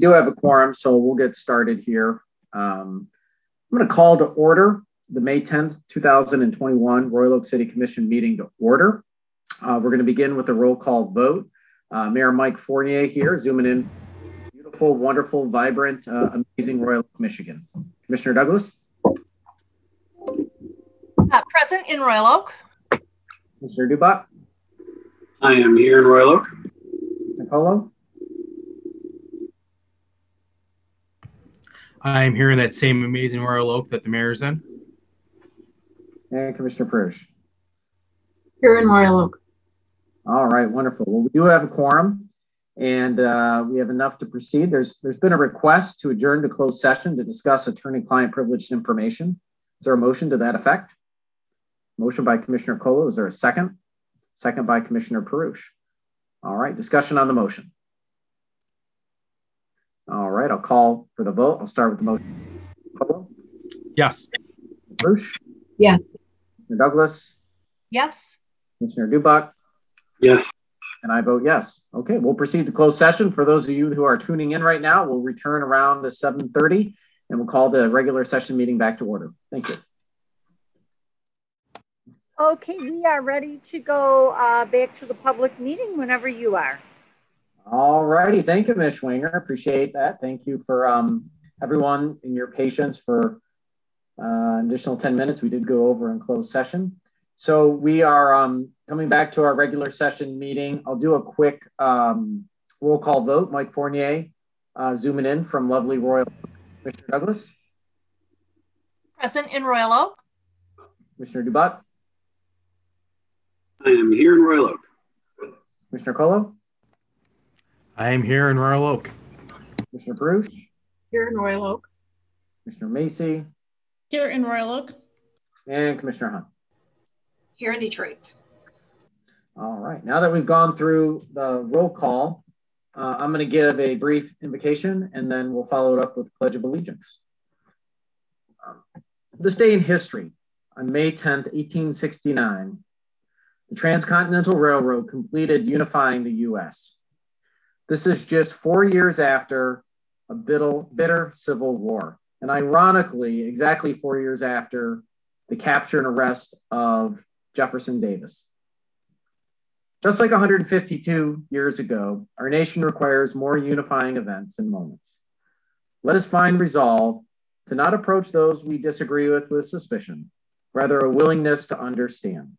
do have a quorum, so we'll get started here. I'm going to call to order the May 10th, 2021 Royal Oak City Commission meeting to order. We're going to begin with a roll call vote. Mayor Mike Fournier here, zooming in. Beautiful, wonderful, vibrant, amazing Royal Oak, Michigan. Commissioner Douglas? Present in Royal Oak. Commissioner Dubak? I am here in Royal Oak. Nicolo? I'm here in that same amazing Royal Oak that the mayor's in. And Commissioner Prush? Here in Royal Oak. All right, wonderful. Well, we do have a quorum, and we have enough to proceed. There's been a request to adjourn to closed session to discuss attorney-client privileged information. Is there a motion to that effect? Motion by Commissioner Colo. Is there a second? Second by Commissioner Perush. All right, discussion on the motion. All right, I'll call for the vote. I'll start with the motion. Colo? Yes. Perush? Yes. Commissioner Douglas? Yes. Commissioner Dubak? Yes. And I vote yes. Okay, we'll proceed to closed session. For those of you who are tuning in right now, we'll return around to 7:30 and we'll call the regular session meeting back to order. Thank you. Okay, we are ready to go back to the public meeting whenever you are. All righty. Thank you, Ms. Schwinger. Appreciate that. Thank you for everyone and your patience for an additional 10 minutes. We did go over in closed session. So we are coming back to our regular session meeting. I'll do a quick roll call vote. Mike Fournier, zooming in from lovely Royal Oak. Commissioner Douglas? Present in Royal Oak. Commissioner Dubak? I am here in Royal Oak. Commissioner Colo? I am here in Royal Oak. Commissioner Bruce? Here in Royal Oak. Commissioner Macy? Here in Royal Oak. And Commissioner Hunt? Here in Detroit. All right, now that we've gone through the roll call, I'm going to give a brief invocation and then we'll follow it up with the Pledge of Allegiance. This day in history, on May 10th, 1869, the Transcontinental Railroad completed unifying the U.S. This is just 4 years after a bitter civil war, and ironically, exactly 4 years after the capture and arrest of Jefferson Davis. Just like 152 years ago, our nation requires more unifying events and moments. Let us find resolve to not approach those we disagree with suspicion, rather a willingness to understand.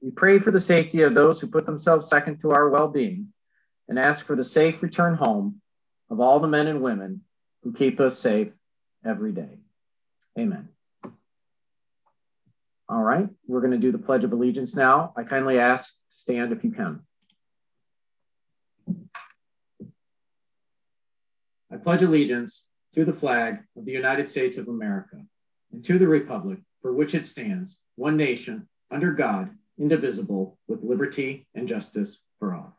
We pray for the safety of those who put themselves second to our well-being and ask for the safe return home of all the men and women who keep us safe every day. Amen. All right, we're going to do the Pledge of Allegiance now. I kindly ask to stand if you can. I pledge allegiance to the flag of the United States of America and to the republic for which it stands, one nation, under God, indivisible, with liberty and justice for all.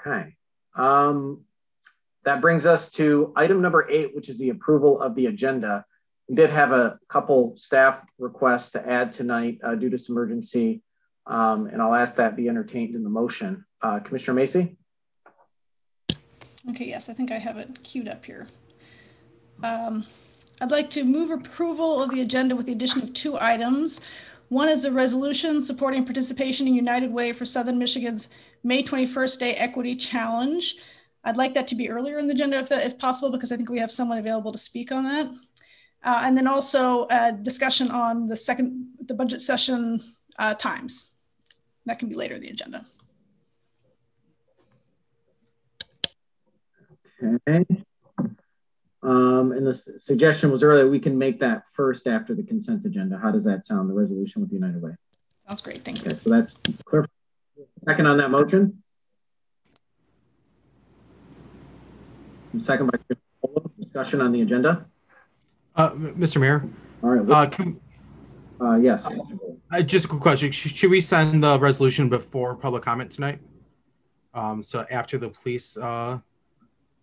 Okay. That brings us to item number 8, which is the approval of the agenda. We did have a couple staff requests to add tonight due to some urgency, and I'll ask that be entertained in the motion. Commissioner Macy? Okay, yes, I think I have it queued up here. I'd like to move approval of the agenda with the addition of 2 items. One is a resolution supporting participation in United Way for Southern Michigan's May 21st Day Equity Challenge. I'd like that to be earlier in the agenda if possible, because I think we have someone available to speak on that. And then also a discussion on the budget session times. That can be later in the agenda. Okay. And the suggestion was earlier, we can make that first after the consent agenda. How does that sound, the resolution with United Way? Sounds great, thank you. Okay, so that's clear. Second on that motion? Second by discussion on the agenda. Mr. Mayor? All right. Yes. Just a quick question. Should we send the resolution before public comment tonight? So after the police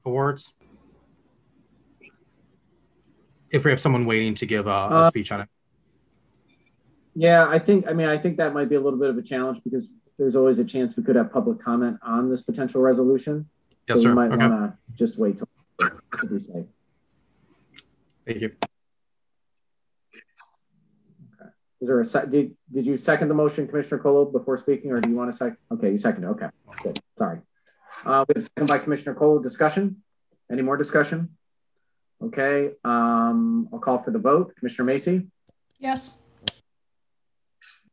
awards? If we have someone waiting to give a speech on it. Yeah, I think that might be a little bit of a challenge because there's always a chance we could have public comment on this potential resolution. Yes, so sir. We might Okay. want to just wait to be safe. Thank you. Is there a did you second the motion, Commissioner Colo, before speaking, or do you want to second? Okay, you seconded. Okay, good. Sorry. We have a second by Commissioner Colo. Discussion? Any more discussion? Okay. I'll call for the vote. Commissioner Macy? Yes.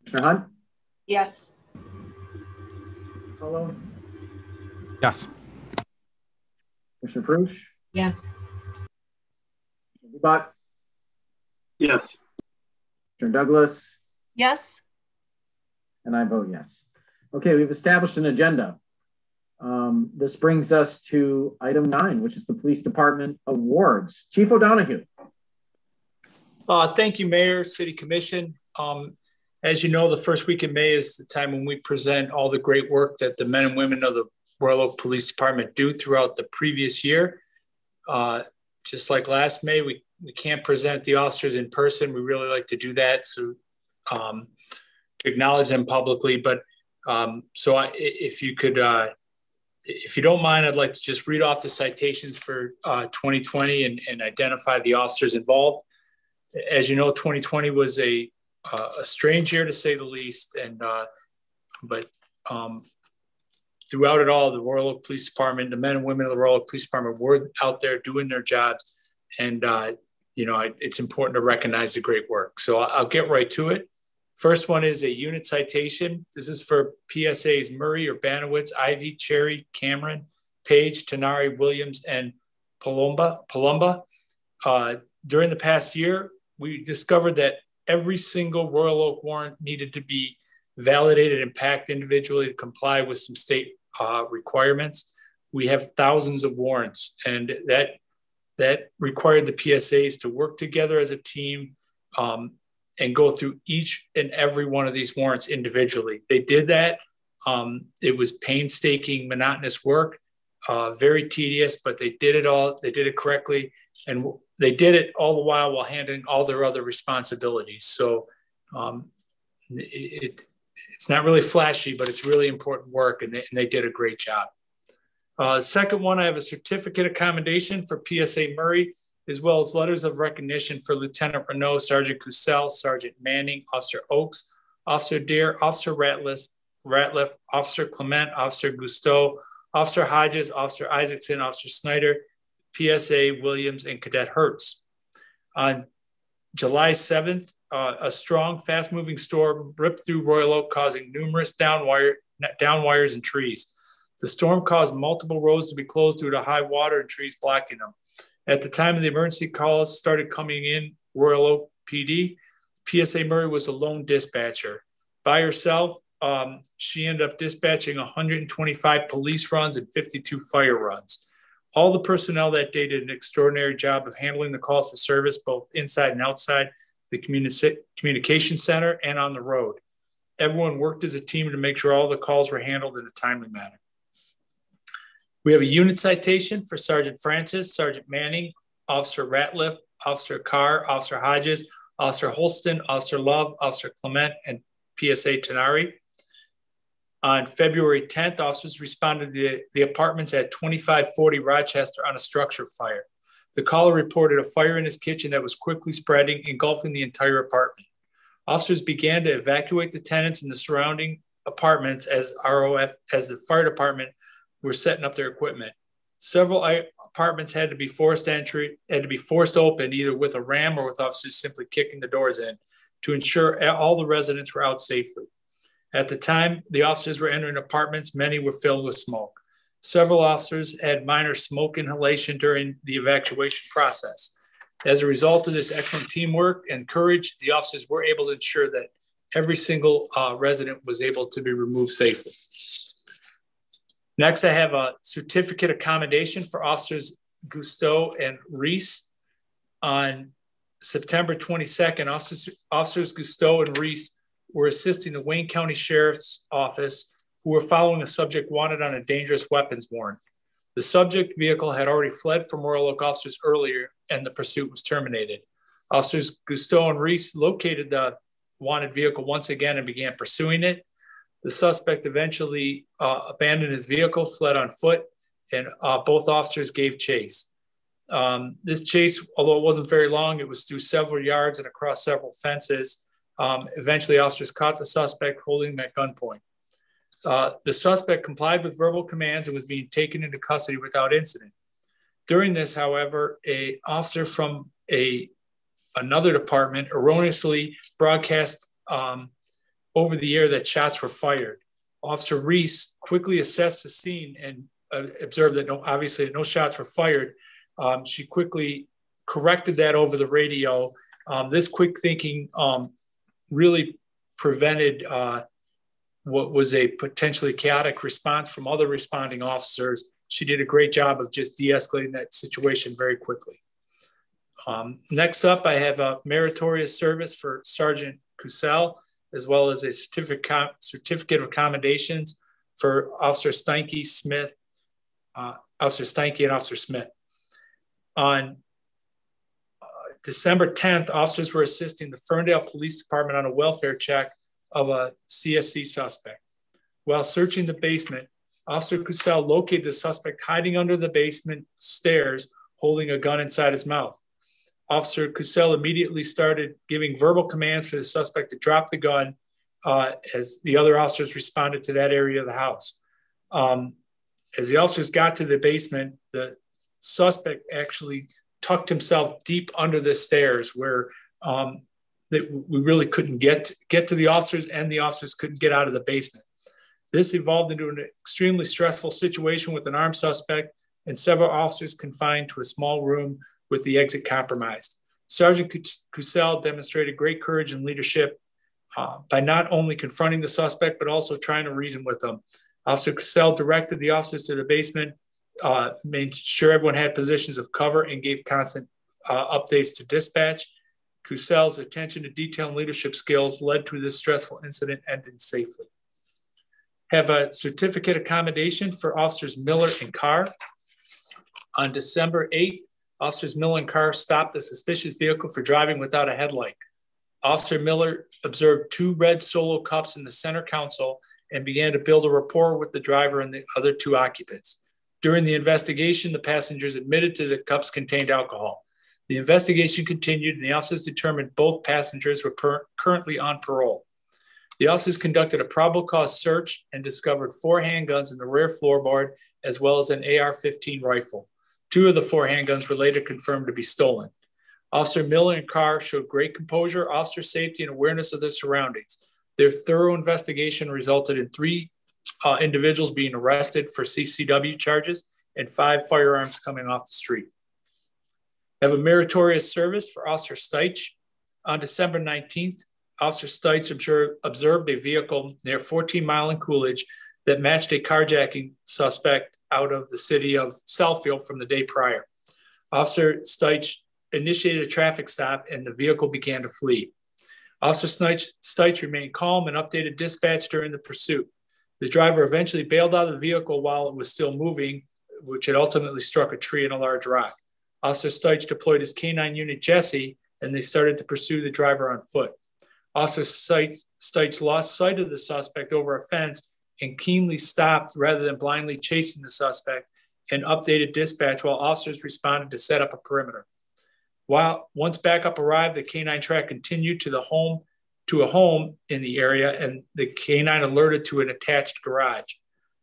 Commissioner Hunt? Yes. Colo? Yes. Commissioner Fruch? Yes. Bot? Yes. Commissioner Douglas? Yes. And I vote yes. Okay, we've established an agenda. This brings us to item 9, which is the Police Department Awards. Chief O'Donoghue. Thank you, Mayor, City Commission. As you know, the first week in May is the time when we present all the great work that the men and women of the Royal Oak Police Department do throughout the previous year. Just like last May, we can't present the officers in person. We really like to do that to acknowledge them publicly. But if you could, if you don't mind, I'd like to just read off the citations for 2020 and identify the officers involved. As you know, 2020 was a strange year to say the least, but throughout it all, the Royal Oak Police Department, the men and women of the Royal Oak Police Department were out there doing their jobs, and it's important to recognize the great work. So I'll get right to it. First one is a unit citation. This is for PSAs Murray, Urbanowitz, Ivy, Cherry, Cameron, Page, Tenari, Williams, and Palumba. During the past year, we discovered that every single Royal Oak warrant needed to be validated and packed individually to comply with some state requirements. We have thousands of warrants, and that required the PSAs to work together as a team and go through each and every one of these warrants individually. They did that. It was painstaking, monotonous work, very tedious, but they did it all. They did it correctly, and they did it all the while handling all their other responsibilities. So it's not really flashy, but it's really important work, and they did a great job. Second one, I have a certificate of commendation for PSA Murray, as well as letters of recognition for Lieutenant Renault, Sergeant Cusell, Sergeant Manning, Officer Oakes, Officer Dare, Officer Ratliff, Officer Clement, Officer Gusteau, Officer Hodges, Officer Isaacson, Officer Snyder, PSA Williams, and Cadet Hertz. On July 7th, a strong, fast-moving storm ripped through Royal Oak, causing numerous down wires and trees. The storm caused multiple roads to be closed due to high water and trees blocking them. At the time of the emergency calls started coming in, Royal Oak PD, PSA Murray was a lone dispatcher. By herself, she ended up dispatching 125 police runs and 52 fire runs. All the personnel that day did an extraordinary job of handling the calls for service, both inside and outside the communication center and on the road. Everyone worked as a team to make sure all the calls were handled in a timely manner. We have a unit citation for Sergeant Francis, Sergeant Manning, Officer Ratliff, Officer Carr, Officer Hodges, Officer Holston, Officer Love, Officer Clement, and PSA Tenari. On February 10th, officers responded to the apartments at 2540 Rochester on a structure fire. The caller reported a fire in his kitchen that was quickly spreading, engulfing the entire apartment. Officers began to evacuate the tenants in the surrounding apartments as the fire department were setting up their equipment. Several apartments had to be forced open, either with a ram or with officers simply kicking the doors in to ensure all the residents were out safely. At the time the officers were entering apartments, many were filled with smoke. Several officers had minor smoke inhalation during the evacuation process. As a result of this excellent teamwork and courage, the officers were able to ensure that every single resident was able to be removed safely. Next, I have a certificate of commendation for Officers Gusteau and Reese. On September 22nd, Officers Gusteau and Reese were assisting the Wayne County Sheriff's Office, who were following a subject wanted on a dangerous weapons warrant. The subject vehicle had already fled from Royal Oak officers earlier, and the pursuit was terminated. Officers Gusteau and Reese located the wanted vehicle once again and began pursuing it. The suspect eventually abandoned his vehicle, fled on foot, and both officers gave chase. This chase, although it wasn't very long, it was through several yards and across several fences. Eventually, officers caught the suspect holding him at gunpoint. The suspect complied with verbal commands and was being taken into custody without incident. During this, however, an officer from another department erroneously broadcast over the air that shots were fired. Officer Reese quickly assessed the scene and observed that obviously no shots were fired. She quickly corrected that over the radio. This quick thinking really prevented what was a potentially chaotic response from other responding officers. She did a great job of just de-escalating that situation very quickly. Next up, I have a meritorious service for Sergeant Kucel, as well as a certificate of commendations for Officer Steinke, Smith, Officer Steinke and Officer Smith. On December 10th, officers were assisting the Ferndale Police Department on a welfare check of a CSC suspect. While searching the basement, Officer Kucel located the suspect hiding under the basement stairs, holding a gun inside his mouth. Officer Kucel immediately started giving verbal commands for the suspect to drop the gun as the other officers responded to that area of the house. As the officers got to the basement, the suspect actually tucked himself deep under the stairs where that we really couldn't get to the officers, and the officers couldn't get out of the basement. This evolved into an extremely stressful situation with an armed suspect and several officers confined to a small room with the exit compromised. Sergeant Kucel demonstrated great courage and leadership by not only confronting the suspect, but also trying to reason with them. Officer Kucel directed the officers to the basement, made sure everyone had positions of cover, and gave constant updates to dispatch. Kucel's attention to detail and leadership skills led to this stressful incident ending safely. Have a certificate of commendation for Officers Miller and Carr. On December 8th, Officers Miller and Carr stopped the suspicious vehicle for driving without a headlight. Officer Miller observed 2 red Solo cups in the center console and began to build a rapport with the driver and the other 2 occupants. During the investigation, the passengers admitted to the cups contained alcohol. The investigation continued, and the officers determined both passengers were currently on parole. The officers conducted a probable cause search and discovered 4 handguns in the rear floorboard, as well as an AR-15 rifle. 2 of the 4 handguns were later confirmed to be stolen. Officer Miller and Carr showed great composure, officer safety, and awareness of their surroundings. Their thorough investigation resulted in 3 individuals being arrested for CCW charges and 5 firearms coming off the street. Have a meritorious service for Officer Steitch. On December 19th, Officer Steitch observed a vehicle near 14 Mile and Coolidge that matched a carjacking suspect out of the city of Southfield from the day prior. Officer Steitch initiated a traffic stop and the vehicle began to flee. Officer Steitch remained calm and updated dispatch during the pursuit. The driver eventually bailed out of the vehicle while it was still moving, which had ultimately struck a tree and a large rock. Officer Steitch deployed his K-9 unit Jesse, and they started to pursue the driver on foot. Officer Steitch lost sight of the suspect over a fence and keenly stopped rather than blindly chasing the suspect, and updated dispatch while officers responded to set up a perimeter. Once backup arrived, the K-9 track continued to a home in the area, and the K-9 alerted to an attached garage.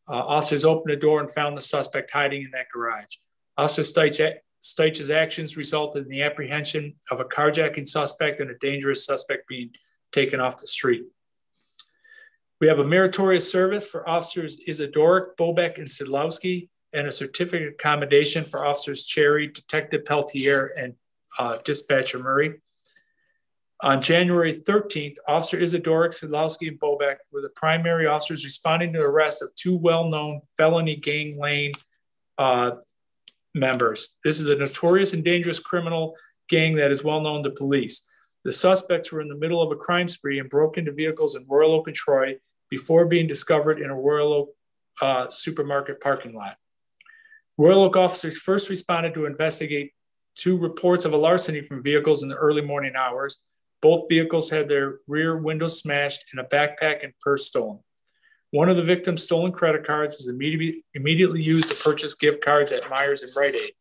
Officers opened the door and found the suspect hiding in that garage. Officer Steitch's actions resulted in the apprehension of a carjacking suspect and a dangerous suspect being taken off the street. We have a meritorious service for Officers Isidoric, Bobek, and Sidlowski, and a certificate of commendation for Officers Cherry, Detective Peltier, and Dispatcher Murray. On January 13th, Officer Isidoric, Sidlowski, and Bobek were the primary officers responding to the arrest of 2 well-known felony gang lane members. This is a notorious and dangerous criminal gang that is well known to police. The suspects were in the middle of a crime spree and broke into vehicles in Royal Oak and Troy before being discovered in a Royal Oak supermarket parking lot. Royal Oak officers first responded to investigate 2 reports of a larceny from vehicles in the early morning hours. Both vehicles had their rear windows smashed and a backpack and purse stolen. One of the victim's stolen credit cards was immediately used to purchase gift cards at Myers and Rite Aid.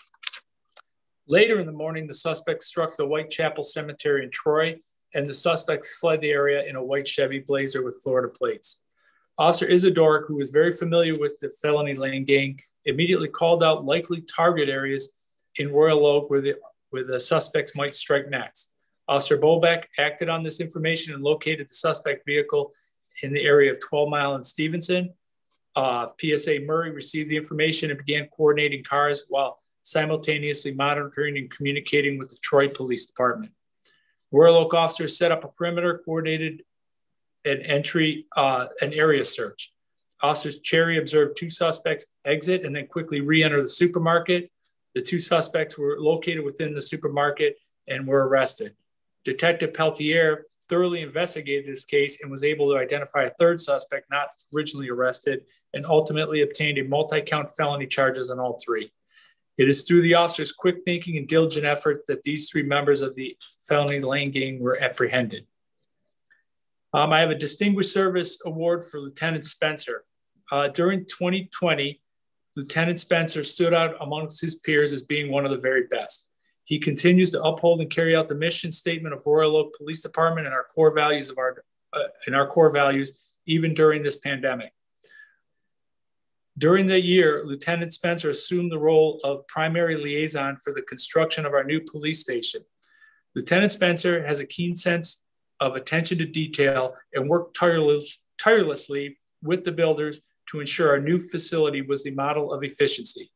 Later in the morning, the suspects struck the Whitechapel Cemetery in Troy, and the suspects fled the area in a white Chevy Blazer with Florida plates. Officer Isidoric, who was very familiar with the felony lane gang, immediately called out likely target areas in Royal Oak where the suspects might strike next. Officer Bobeck acted on this information and located the suspect vehicle in the area of 12 Mile and Stevenson. PSA Murray received the information and began coordinating cars while simultaneously monitoring and communicating with the Troy Police Department. Royal Oak officers set up a perimeter, coordinated an area search. Officers Cherry observed 2 suspects exit and then quickly re-enter the supermarket. The 2 suspects were located within the supermarket and were arrested. Detective Peltier thoroughly investigated this case and was able to identify a 3rd suspect not originally arrested and ultimately obtained a multi-count felony charges on all 3. It is through the officer's quick thinking and diligent effort that these 3 members of the felony lane gang were apprehended. I have a Distinguished Service Award for Lieutenant Spencer. During 2020, Lieutenant Spencer stood out amongst his peers as being one of the very best. He continues to uphold and carry out the mission statement of Royal Oak Police Department and our core values even during this pandemic. During the year, Lieutenant Spencer assumed the role of primary liaison for the construction of our new police station. Lieutenant Spencer has a keen sense of attention to detail and worked tirelessly with the builders to ensure our new facility was the model of efficiency.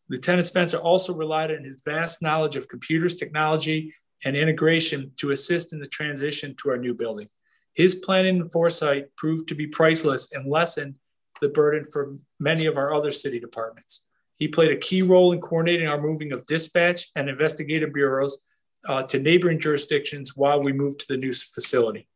Lieutenant Spencer also relied on his vast knowledge of computers, technology, and integration to assist in the transition to our new building. His planning and foresight proved to be priceless and lessened the burden for many of our other city departments. He played a key role in coordinating our moving of dispatch and investigative bureaus to neighboring jurisdictions while we moved to the new facility.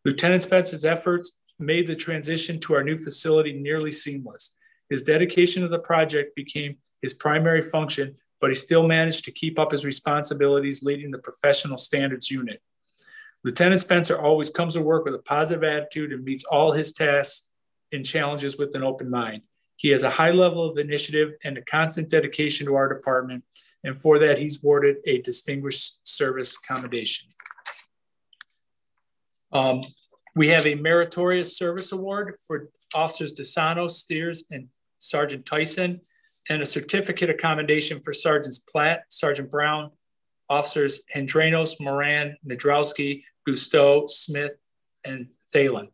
Lieutenant Spencer's efforts made the transition to our new facility nearly seamless. His dedication to the project became his primary function, but he still managed to keep up his responsibilities leading the professional standards unit. Lieutenant Spencer always comes to work with a positive attitude and meets all his tasks and challenges with an open mind. He has a high level of initiative and a constant dedication to our department, and for that, he's awarded a Distinguished Service Commendation. We have a Meritorious Service Award for Officers DeSano, Steers, and Sergeant Tyson, and a Certificate of Commendation for Sergeants Platt, Sergeant Brown, Officers Hendrenos, Moran, Nadrowski, Gusteau, Smith, and Thalen.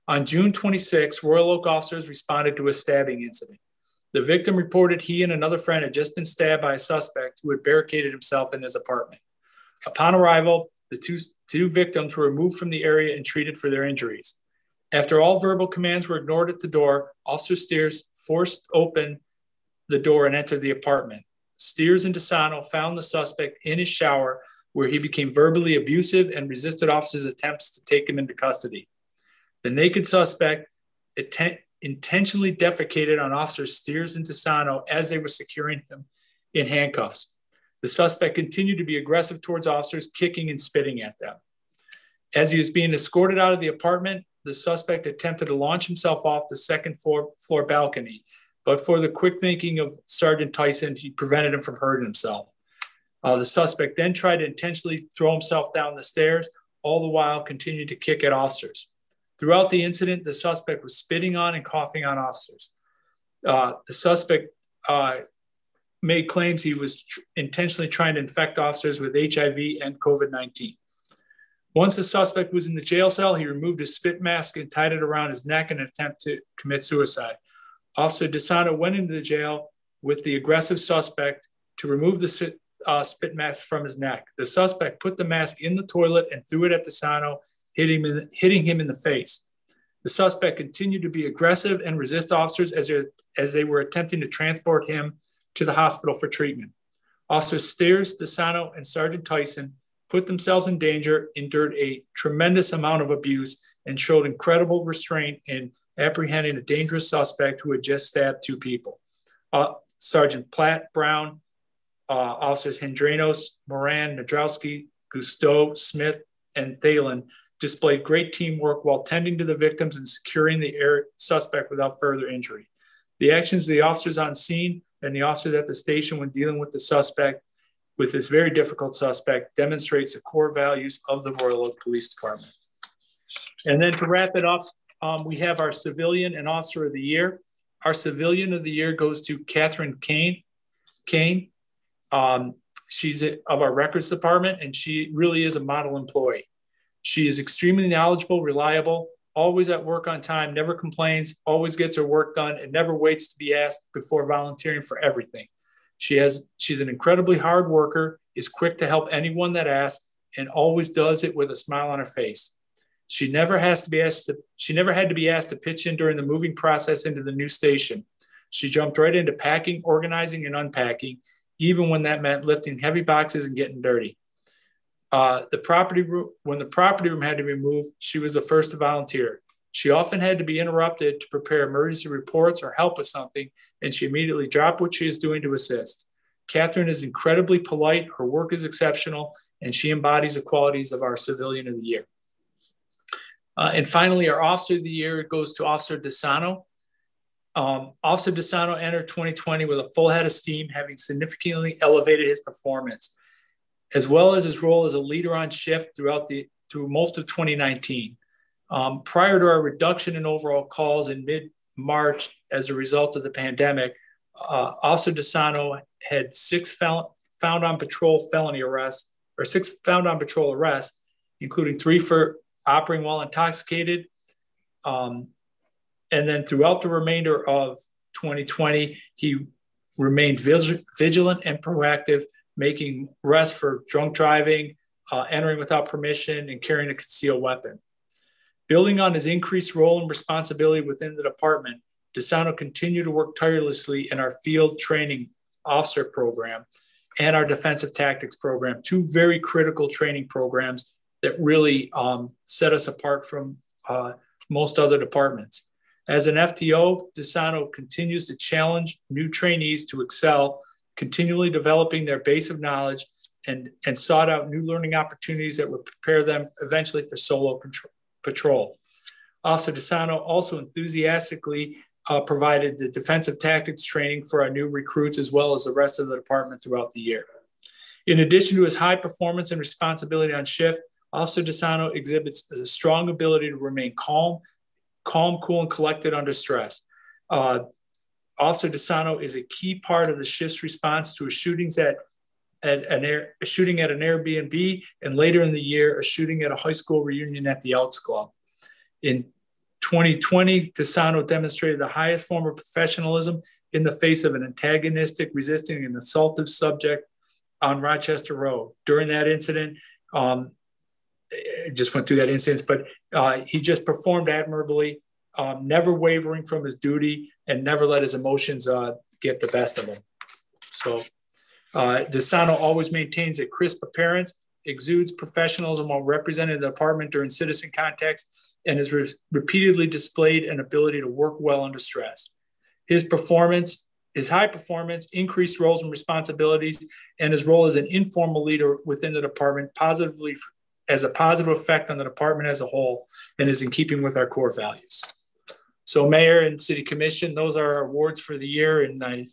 On June 26, Royal Oak officers responded to a stabbing incident. The victim reported he and another friend had just been stabbed by a suspect who had barricaded himself in his apartment. Upon arrival, the two victims were removed from the area and treated for their injuries. After all verbal commands were ignored at the door, Officer Steers forced open the door and entered the apartment. Steers and DeSano found the suspect in his shower, where he became verbally abusive and resisted officers' attempts to take him into custody. The naked suspect intentionally defecated on Officers Steers and DeSano as they were securing him in handcuffs. The suspect continued to be aggressive towards officers, kicking and spitting at them. As he was being escorted out of the apartment, the suspect attempted to launch himself off the second floor balcony, but for the quick thinking of Sergeant Tyson, he prevented him from hurting himself. The suspect then tried to intentionally throw himself down the stairs, all the while continued to kick at officers. Throughout the incident, the suspect was spitting on and coughing on officers. The suspect made claims he was intentionally trying to infect officers with HIV and COVID-19. Once the suspect was in the jail cell, he removed his spit mask and tied it around his neck in an attempt to commit suicide. Officer DeSano went into the jail with the aggressive suspect to remove the spit mask from his neck. The suspect put the mask in the toilet and threw it at DeSano, hitting him in the face. The suspect continued to be aggressive and resist officers as they were attempting to transport him to the hospital for treatment. Officers Steers, DeSano, and Sergeant Tyson put themselves in danger, endured a tremendous amount of abuse, and showed incredible restraint in apprehending a dangerous suspect who had just stabbed 2 people. Sergeant Platt, Brown, Officers Hendrenos, Moran, Nadrowski, Gusteau, Smith, and Thalen displayed great teamwork while tending to the victims and securing the suspect without further injury. The actions of the officers on scene and the officers at the station when dealing with the suspect, with this very difficult suspect, demonstrates the core values of the Royal Oak Police Department. And then to wrap it up, we have our Civilian and Officer of the Year. Our Civilian of the Year goes to Catherine Kane. She's of our records department, and she really is a model employee. She is extremely knowledgeable, reliable, always at work on time, never complains, always gets her work done, and never waits to be asked before volunteering for everything. She's an incredibly hard worker, is quick to help anyone that asks, and always does it with a smile on her face. She never had to be asked to pitch in during the moving process into the new station. She jumped right into packing, organizing, and unpacking, even when that meant lifting heavy boxes and getting dirty. When the property room had to be moved, she was the first to volunteer. She often had to be interrupted to prepare emergency reports or help with something, and she immediately dropped what she is doing to assist. Catherine is incredibly polite, her work is exceptional, and she embodies the qualities of our Civilian of the Year. And finally, our Officer of the Year goes to Officer DeSano. Officer DeSano entered 2020 with a full head of steam, having significantly elevated his performance, as well as his role as a leader on shift through most of 2019. Prior to our reduction in overall calls in mid-March as a result of the pandemic, Officer DeSano had six found on patrol arrests, including 3 for operating while intoxicated. And then throughout the remainder of 2020, he remained vigilant and proactive, making arrests for drunk driving, entering without permission, and carrying a concealed weapon. Building on his increased role and responsibility within the department, DeSano continued to work tirelessly in our field training officer program and our defensive tactics program, 2 very critical training programs that really set us apart from most other departments. As an FTO, DeSano continues to challenge new trainees to excel, continually developing their base of knowledge and sought out new learning opportunities that would prepare them eventually for solo patrol. Officer DeSano also enthusiastically provided the defensive tactics training for our new recruits, as well as the rest of the department throughout the year. In addition to his high performance and responsibility on shift, Officer DeSano exhibits a strong ability to remain calm, cool, and collected under stress. Officer DeSano is a key part of the shift's response to a shooting at an Airbnb, and later in the year, a shooting at a high school reunion at the Elks Club. In 2020, DeSano demonstrated the highest form of professionalism in the face of an antagonistic, resisting, and assaultive subject on Rochester Road. During that incident, just went through that instance, but he just performed admirably, never wavering from his duty, and never let his emotions get the best of him. So DeSano always maintains a crisp appearance, exudes professionalism while representing the department during citizen contacts, and has repeatedly displayed an ability to work well under stress. His high performance, increased roles and responsibilities, and his role as an informal leader within the department has a positive effect on the department as a whole, and is in keeping with our core values. So Mayor and City Commission, those are our awards for the year, and I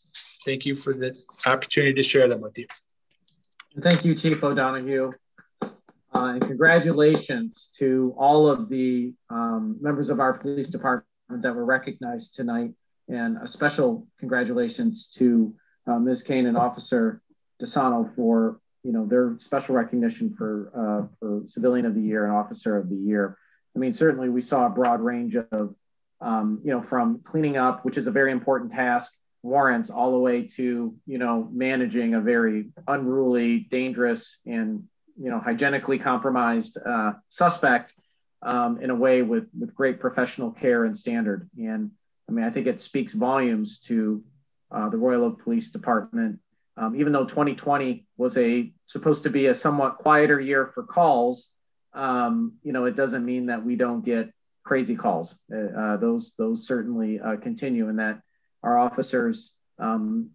thank you for the opportunity to share them with you. Thank you, Chief O'Donoghue. And congratulations to all of the members of our police department that were recognized tonight. And a special congratulations to Ms. Kane and Officer DeSano for their special recognition for Civilian of the Year and Officer of the Year. I mean, certainly we saw a broad range of, from cleaning up, which is a very important task, warrants, all the way to, managing a very unruly, dangerous, and, hygienically compromised suspect in a way with great professional care and standard. And I mean, I think it speaks volumes to the Royal Oak Police Department. Even though 2020 was supposed to be a somewhat quieter year for calls, it doesn't mean that we don't get crazy calls. Those certainly continue, and that our officers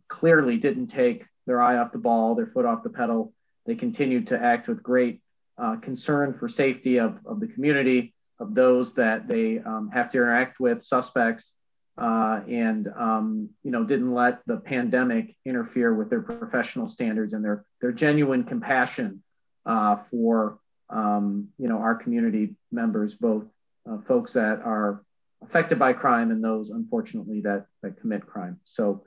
clearly didn't take their eye off the ball, their foot off the pedal. They continued to act with great concern for safety of the community, of those that they have to interact with, suspects, and didn't let the pandemic interfere with their professional standards and their genuine compassion for our community members, both folks that are affected by crime and those, unfortunately, that commit crime. So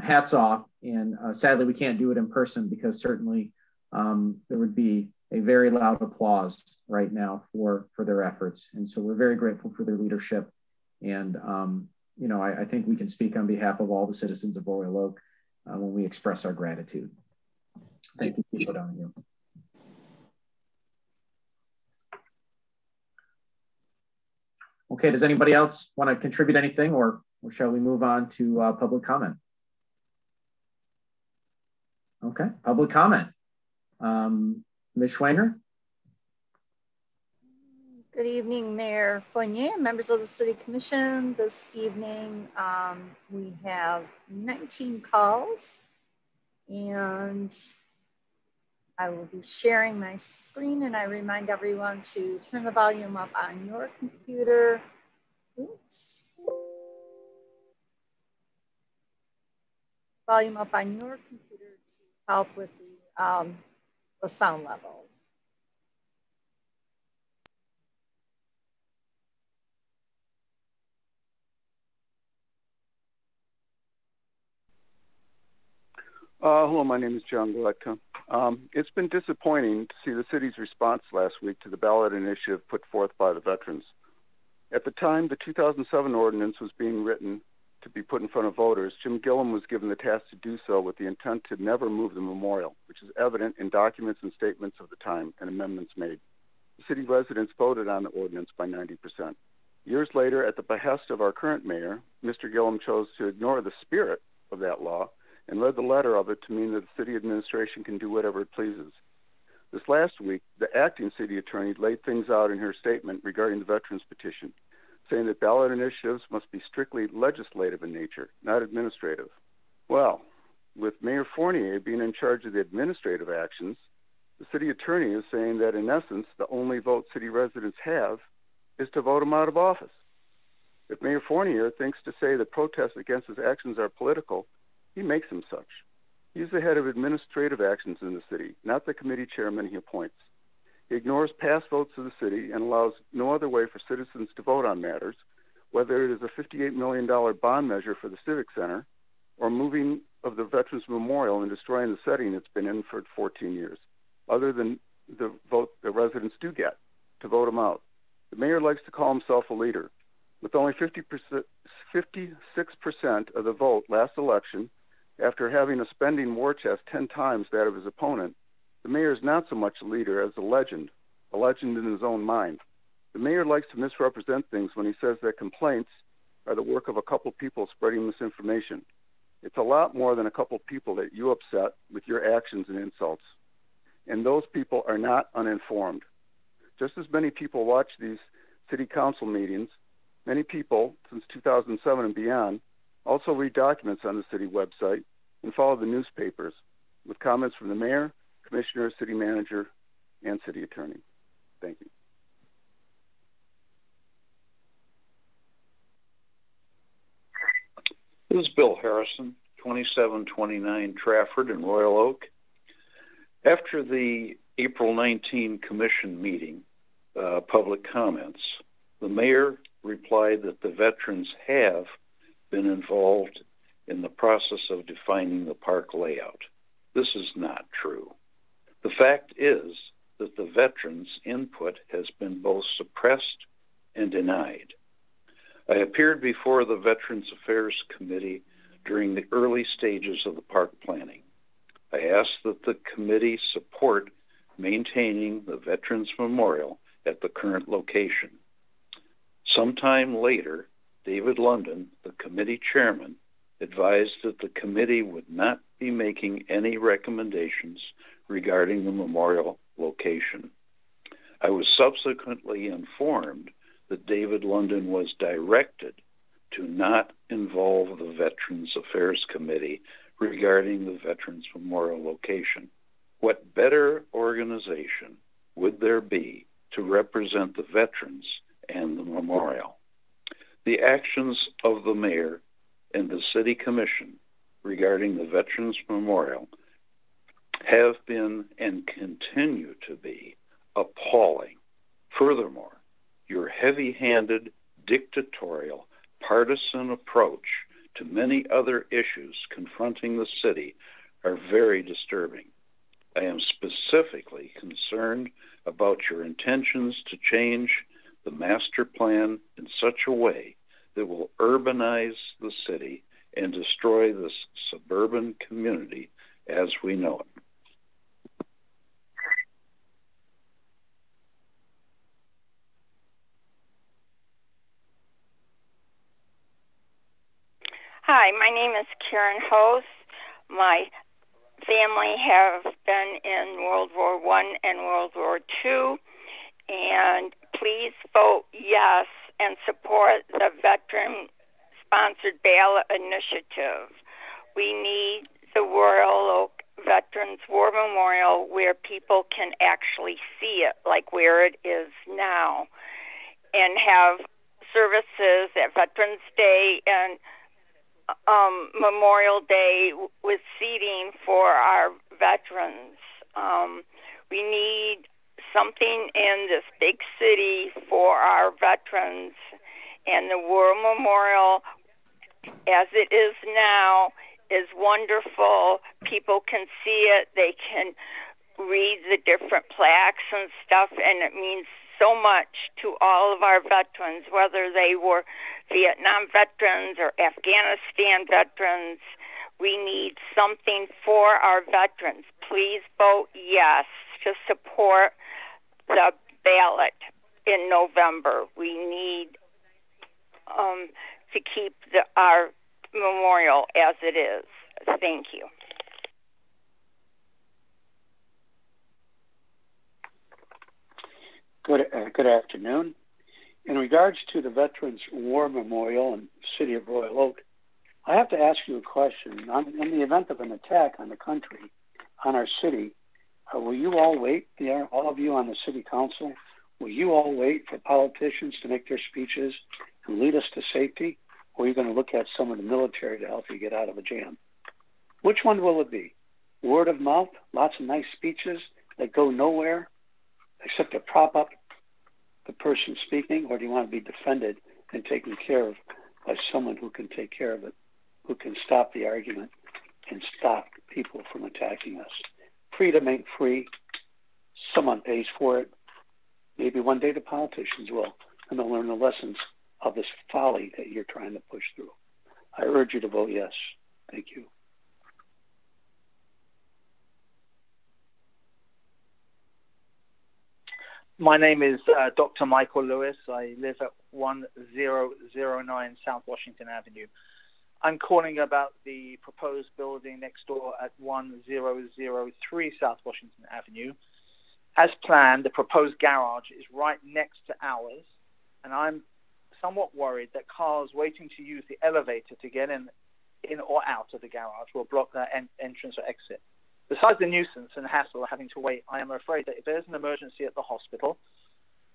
hats off. And sadly, we can't do it in person because certainly there would be a very loud applause right now for their efforts. And so we're very grateful for their leadership. And, I think we can speak on behalf of all the citizens of Royal Oak when we express our gratitude. Thank you, Chief O'Donoghue. Okay, does anybody else want to contribute anything, or shall we move on to public comment? Okay, public comment. Ms. Schwanger? Good evening, Mayor Fournier, members of the City Commission. This evening, we have 19 calls, and I will be sharing my screen, and I remind everyone to turn the volume up on your computer. Oops. Volume up on your computer to help with the sound levels. Hello, my name is John Goletka. It's been disappointing to see the city's response last week to the ballot initiative put forth by the veterans. At the time the 2007 ordinance was being written to be put in front of voters, Jim Gillum was given the task to do so with the intent to never move the memorial, which is evident in documents and statements of the time and amendments made. The city residents voted on the ordinance by 90%. Years later, at the behest of our current mayor, Mr. Gillum chose to ignore the spirit of that law and read the letter of it to mean that the city administration can do whatever it pleases. This last week, the acting city attorney laid things out in her statement regarding the veterans petition, saying that ballot initiatives must be strictly legislative in nature, not administrative. Well, with Mayor Fournier being in charge of the administrative actions, the city attorney is saying that in essence, the only vote city residents have is to vote him out of office. If Mayor Fournier thinks to say that protests against his actions are political, he makes him such. He's the head of administrative actions in the city, not the committee chairman he appoints. He ignores past votes of the city and allows no other way for citizens to vote on matters, whether it is a $58 million bond measure for the Civic Center or moving of the Veterans Memorial and destroying the setting it's been in for 14 years, other than the vote the residents do get to vote him out. The mayor likes to call himself a leader. With only 56% of the vote last election, after having a spending war chest 10 times that of his opponent, the mayor is not so much a leader as a legend in his own mind. The mayor likes to misrepresent things when he says that complaints are the work of a couple people spreading misinformation. It's a lot more than a couple people that you upset with your actions and insults. And those people are not uninformed. Just as many people watch these city council meetings, many people, since 2007 and beyond, also read documents on the city website and follow the newspapers with comments from the mayor, commissioner, city manager, and city attorney. Thank you. This is Bill Harrison, 2729 Trafford in Royal Oak. After the April 19 commission meeting, public comments, the mayor replied that the veterans have been involved in the process of defining the park layout. This is not true. The fact is that the veterans' input has been both suppressed and denied. I appeared before the Veterans Affairs Committee during the early stages of the park planning. I asked that the committee support maintaining the Veterans Memorial at the current location. Sometime later, David London, the committee chairman, advised that the committee would not be making any recommendations regarding the memorial location. I was subsequently informed that David London was directed to not involve the Veterans Affairs Committee regarding the Veterans Memorial location. What better organization would there be to represent the veterans and the memorial? The actions of the mayor and the city commission regarding the Veterans Memorial have been and continue to be appalling. Furthermore, your heavy-handed, dictatorial, partisan approach to many other issues confronting the city are very disturbing. I am specifically concerned about your intentions to change the master plan in such a way that will urbanize the city and destroy this suburban community as we know it. Hi, my name is Karen Hose. My family have been in World War I and World War II, and please vote yes and support the veteran-sponsored ballot initiative. We need the Royal Oak Veterans War Memorial where people can actually see it, like where it is now, and have services at Veterans Day and Memorial Day with seating for our veterans. We need something in this big city for our veterans, and the War Memorial, as it is now, is wonderful. People can see it. They can read the different plaques and stuff, and it means so much to all of our veterans, whether they were Vietnam veterans or Afghanistan veterans. We need something for our veterans. Please vote yes to support the ballot in November. We need to keep our memorial as it is. Thank you. Good afternoon. In regards to the Veterans War Memorial in the city of Royal Oak, I have to ask you a question. In the event of an attack on the country, on our city, will you all wait there, all of you on the city council, will you all wait for politicians to make their speeches and lead us to safety, or are you going to look at some of the military to help you get out of a jam? Which one will it be? Word of mouth, lots of nice speeches that go nowhere except to prop up the person speaking, or do you want to be defended and taken care of by someone who can take care of it, who can stop the argument and stop people from attacking us? Freedom ain't free. Someone pays for it. Maybe one day the politicians will, and they'll learn the lessons of this folly that you're trying to push through. I urge you to vote yes. Thank you. My name is Dr. Michael Lewis. I live at 1009 South Washington Avenue. I'm calling about the proposed building next door at 1003 South Washington Avenue. As planned, the proposed garage is right next to ours, and I'm somewhat worried that cars waiting to use the elevator to get in or out of the garage will block their entrance or exit. Besides the nuisance and hassle of having to wait, I am afraid that if there's an emergency at the hospital,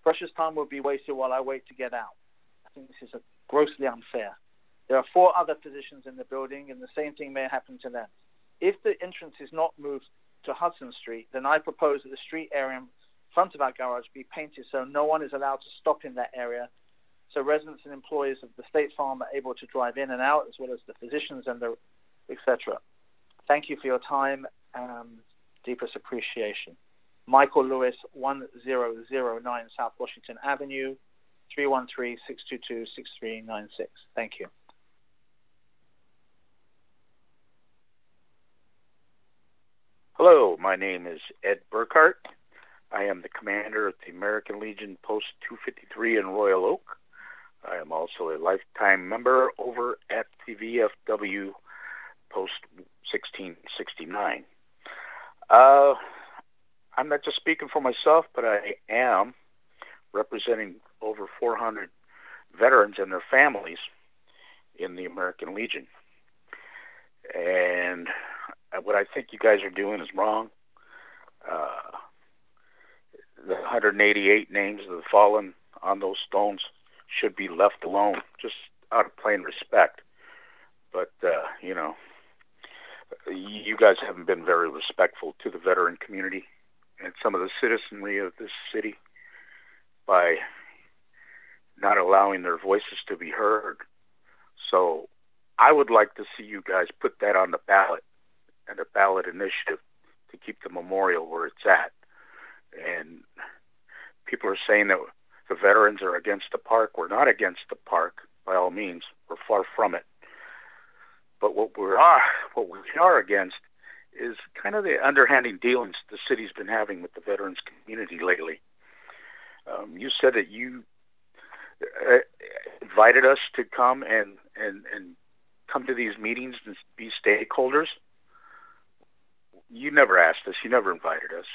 precious time will be wasted while I wait to get out. I think this is grossly unfair. There are 4 other physicians in the building, and the same thing may happen to them. If the entrance is not moved to Hudson Street, then I propose that the street area in front of our garage be painted so no one is allowed to stop in that area, so residents and employees of the State Farm are able to drive in and out, as well as the physicians and the etc. Thank you for your time. Deepest appreciation. Michael Lewis, 1009 South Washington Avenue, 313-622-6396. Thank you. Hello, my name is Ed Burkhart. I am the commander of the American Legion Post 253 in Royal Oak. I am also a lifetime member over at the VFW Post 1669. I'm not just speaking for myself, but I am representing over 400 veterans and their families in the American Legion. And what I think you guys are doing is wrong. The 188 names of the fallen on those stones should be left alone, just out of plain respect. But, you know, you guys haven't been very respectful to the veteran community and some of the citizenry of this city by not allowing their voices to be heard. So I would like to see you guys put that on the ballot and a ballot initiative to keep the memorial where it's at. And people are saying that the veterans are against the park. We're not against the park, by all means. We're far from it. But what we are against is kind of the underhanded dealings the city's been having with the veterans community lately. You said that you invited us to come and come to these meetings and be stakeholders. You never asked us. You never invited us.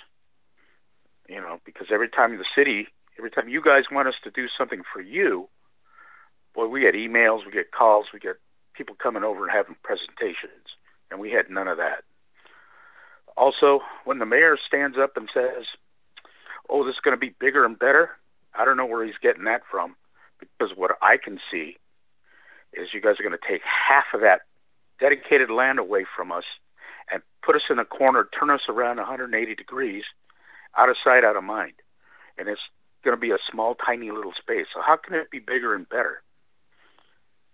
You know, because every time you guys want us to do something for you, boy, we get emails, we get calls, we get people coming over and having presentations, and we had none of that. Also, when the mayor stands up and says, oh, this is going to be bigger and better, I don't know where he's getting that from, because what I can see is you guys are going to take half of that dedicated land away from us and put us in a corner, turn us around 180 degrees, out of sight, out of mind. And it's going to be a small, tiny little space. So how can it be bigger and better?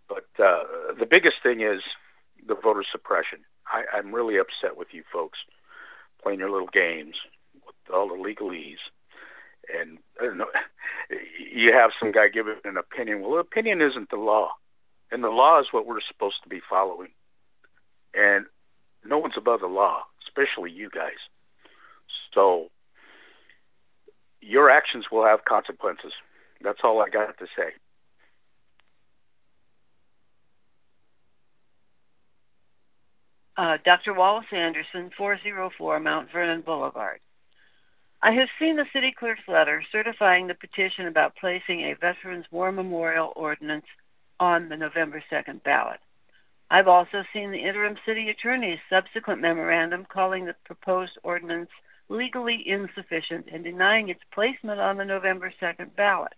But the biggest thing is the voter suppression. I'm really upset with you folks playing your little games with all the legalese. And I don't know, you have some guy giving an opinion. Well, opinion isn't the law. And the law is what we're supposed to be following. And no one's above the law, especially you guys. So your actions will have consequences. That's all I got to say. Dr. Wallace Anderson, 404 Mount Vernon Boulevard. I have seen the city clerk's letter certifying the petition about placing a Veterans War Memorial Ordinance on the November 2nd ballot. I've also seen the interim city attorney's subsequent memorandum calling the proposed ordinance legally insufficient and denying its placement on the November 2nd ballot.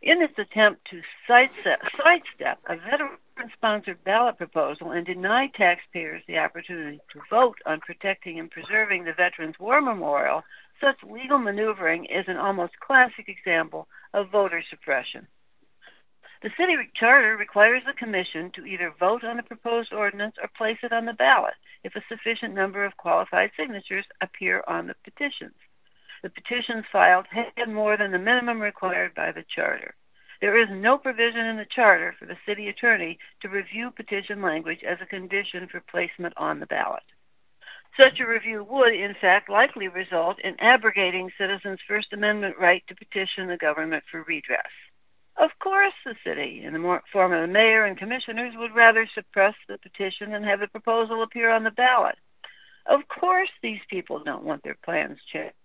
In its attempt to sidestep a veteran-sponsored ballot proposal and deny taxpayers the opportunity to vote on protecting and preserving the Veterans War Memorial, such legal maneuvering is an almost classic example of voter suppression. The city charter requires the commission to either vote on the proposed ordinance or place it on the ballot if a sufficient number of qualified signatures appear on the petitions. The petitions filed had more than the minimum required by the charter. There is no provision in the charter for the city attorney to review petition language as a condition for placement on the ballot. Such a review would, in fact, likely result in abrogating citizens' First Amendment right to petition the government for redress. Of course, the city, in the form of the mayor and commissioners, would rather suppress the petition than have the proposal appear on the ballot. Of course, these people don't want their plans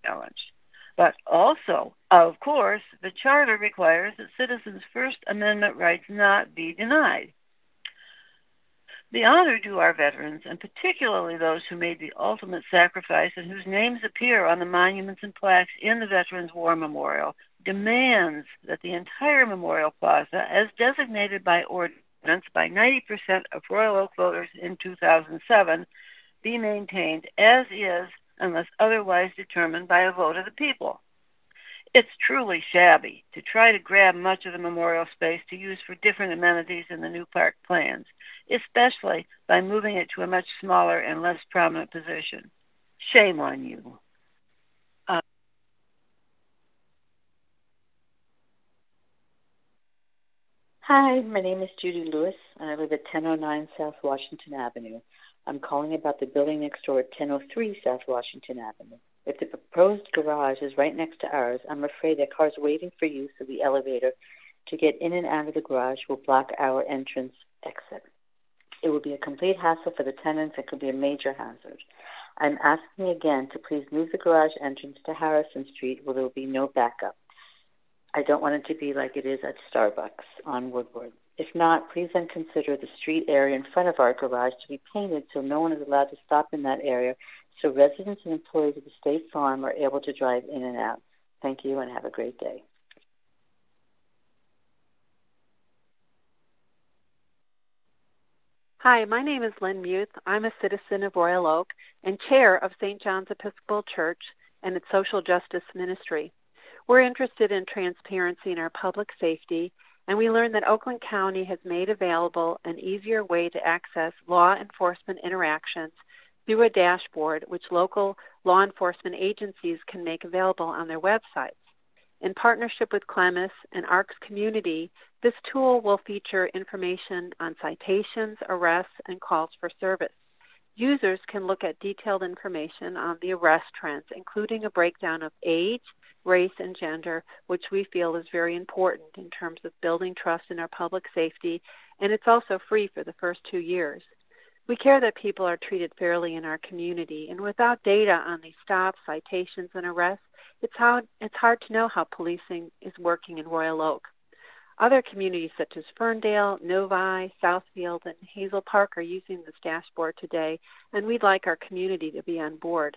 challenged. But also, of course, the charter requires that citizens' First Amendment rights not be denied. The honor due our veterans, and particularly those who made the ultimate sacrifice and whose names appear on the monuments and plaques in the Veterans War Memorial, demands that the entire Memorial Plaza, as designated by ordinance by 90% of Royal Oak voters in 2007, be maintained as is unless otherwise determined by a vote of the people. It's truly shabby to try to grab much of the memorial space to use for different amenities in the new park plans, especially by moving it to a much smaller and less prominent position. Shame on you. Hi, my name is Judy Lewis, and I live at 1009 South Washington Avenue. I'm calling about the building next door at 1003 South Washington Avenue. If the proposed garage is right next to ours, I'm afraid that cars waiting for use of the elevator to get in and out of the garage will block our entrance exit. It will be a complete hassle for the tenants and could be a major hazard. I'm asking again to please move the garage entrance to Harrison Street where there will be no backup. I don't want it to be like it is at Starbucks on Woodward. If not, please then consider the street area in front of our garage to be painted so no one is allowed to stop in that area so residents and employees of the State Farm are able to drive in and out. Thank you and have a great day. Hi, my name is Lynn Muth. I'm a citizen of Royal Oak and chair of St. John's Episcopal Church and its social justice ministry. We're interested in transparency in our public safety, and we learned that Oakland County has made available an easier way to access law enforcement interactions through a dashboard which local law enforcement agencies can make available on their websites. In partnership with Clemis and ARC's community, this tool will feature information on citations, arrests, and calls for service. Users can look at detailed information on the arrest trends, including a breakdown of age, race, and gender, which we feel is very important in terms of building trust in our public safety, and it's also free for the first 2 years. We care that people are treated fairly in our community, and without data on these stops, citations, and arrests, it's hard to know how policing is working in Royal Oak. Other communities such as Ferndale, Novi, Southfield, and Hazel Park are using this dashboard today, and we'd like our community to be on board.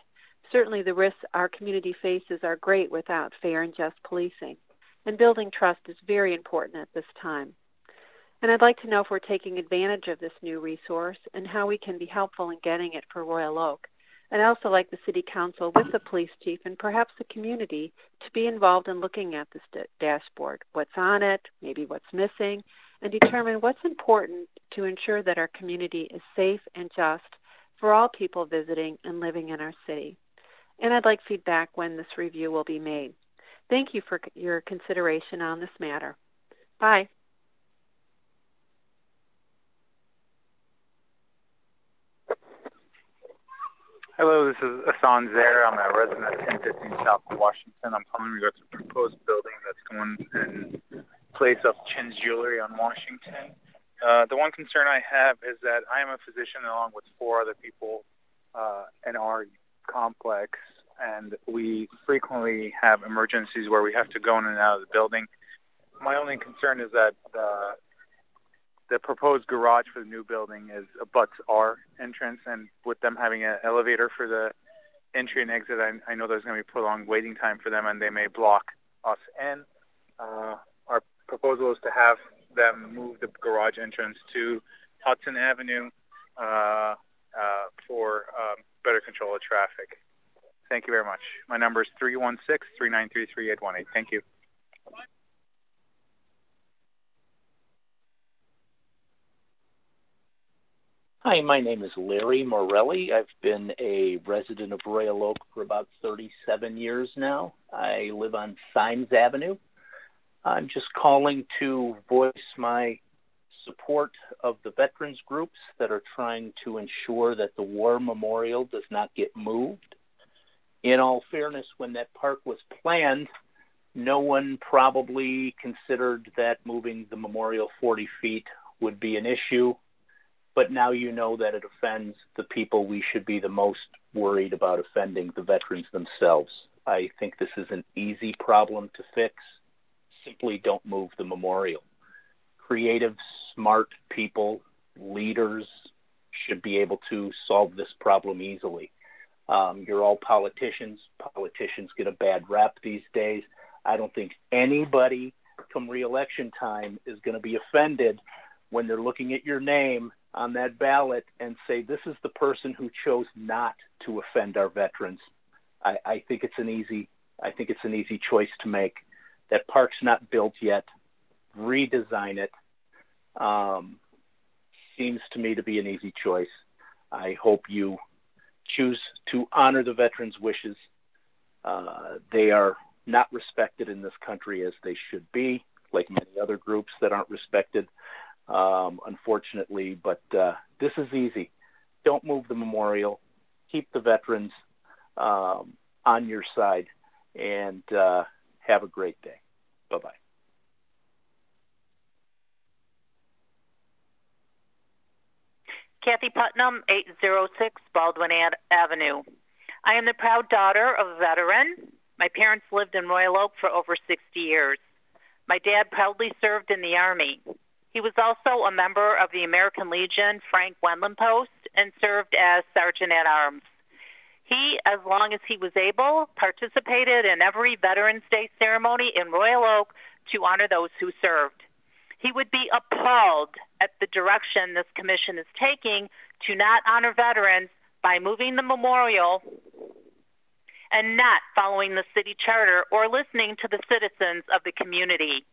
Certainly the risks our community faces are great without fair and just policing, and building trust is very important at this time. And I'd like to know if we're taking advantage of this new resource and how we can be helpful in getting it for Royal Oak. I'd also like the City Council with the police chief and perhaps the community to be involved in looking at this dashboard, what's on it, maybe what's missing, and determine what's important to ensure that our community is safe and just for all people visiting and living in our city. And I'd like feedback when this review will be made. Thank you for your consideration on this matter. Bye. Hello, this is Asan Zaire. I'm a resident of 1015 South Washington. I'm calling in regards to a proposed building that's going in place of Chin's Jewelry on Washington. The one concern I have is that I am a physician along with 4 other people in our complex, and we frequently have emergencies where we have to go in and out of the building. My only concern is that the proposed garage for the new building is abuts our entrance, and with them having an elevator for the entry and exit, I know there's going to be prolonged waiting time for them, and they may block us in. Our proposal is to have them move the garage entrance to Hudson Avenue for better control of traffic. Thank you very much. My number is 316-393-3818. Thank you. Hi, my name is Larry Morelli. I've been a resident of Royal Oak for about 37 years now. I live on Symes Avenue. I'm just calling to voice my support of the veterans groups that are trying to ensure that the War Memorial does not get moved. In all fairness, when that park was planned, no one probably considered that moving the memorial 40 feet would be an issue. But now you know that it offends the people we should be the most worried about offending, the veterans themselves. I think this is an easy problem to fix. Simply don't move the memorial. Creative, smart people, leaders should be able to solve this problem easily. You're all politicians. Politicians get a bad rap these days. I don't think anybody come re-election time is going to be offended when they're looking at your name on that ballot and say, this is the person who chose not to offend our veterans. I think it's an easy choice to make. That park's not built yet. Redesign it. Seems to me to be an easy choice. I hope you choose to honor the veterans' wishes. They are not respected in this country as they should be, like many other groups that aren't respected. Unfortunately, but this is easy. Don't move the memorial. Keep the veterans on your side, and have a great day. Bye-bye. Kathy Putnam, 806 Baldwin Avenue. I am the proud daughter of a veteran. My parents lived in Royal Oak for over 60 years. My dad proudly served in the Army. He was also a member of the American Legion Frank Wendland Post and served as Sergeant at Arms. He, as long as he was able, participated in every Veterans Day ceremony in Royal Oak to honor those who served. He would be appalled at the direction this commission is taking to not honor veterans by moving the memorial and not following the city charter or listening to the citizens of the community.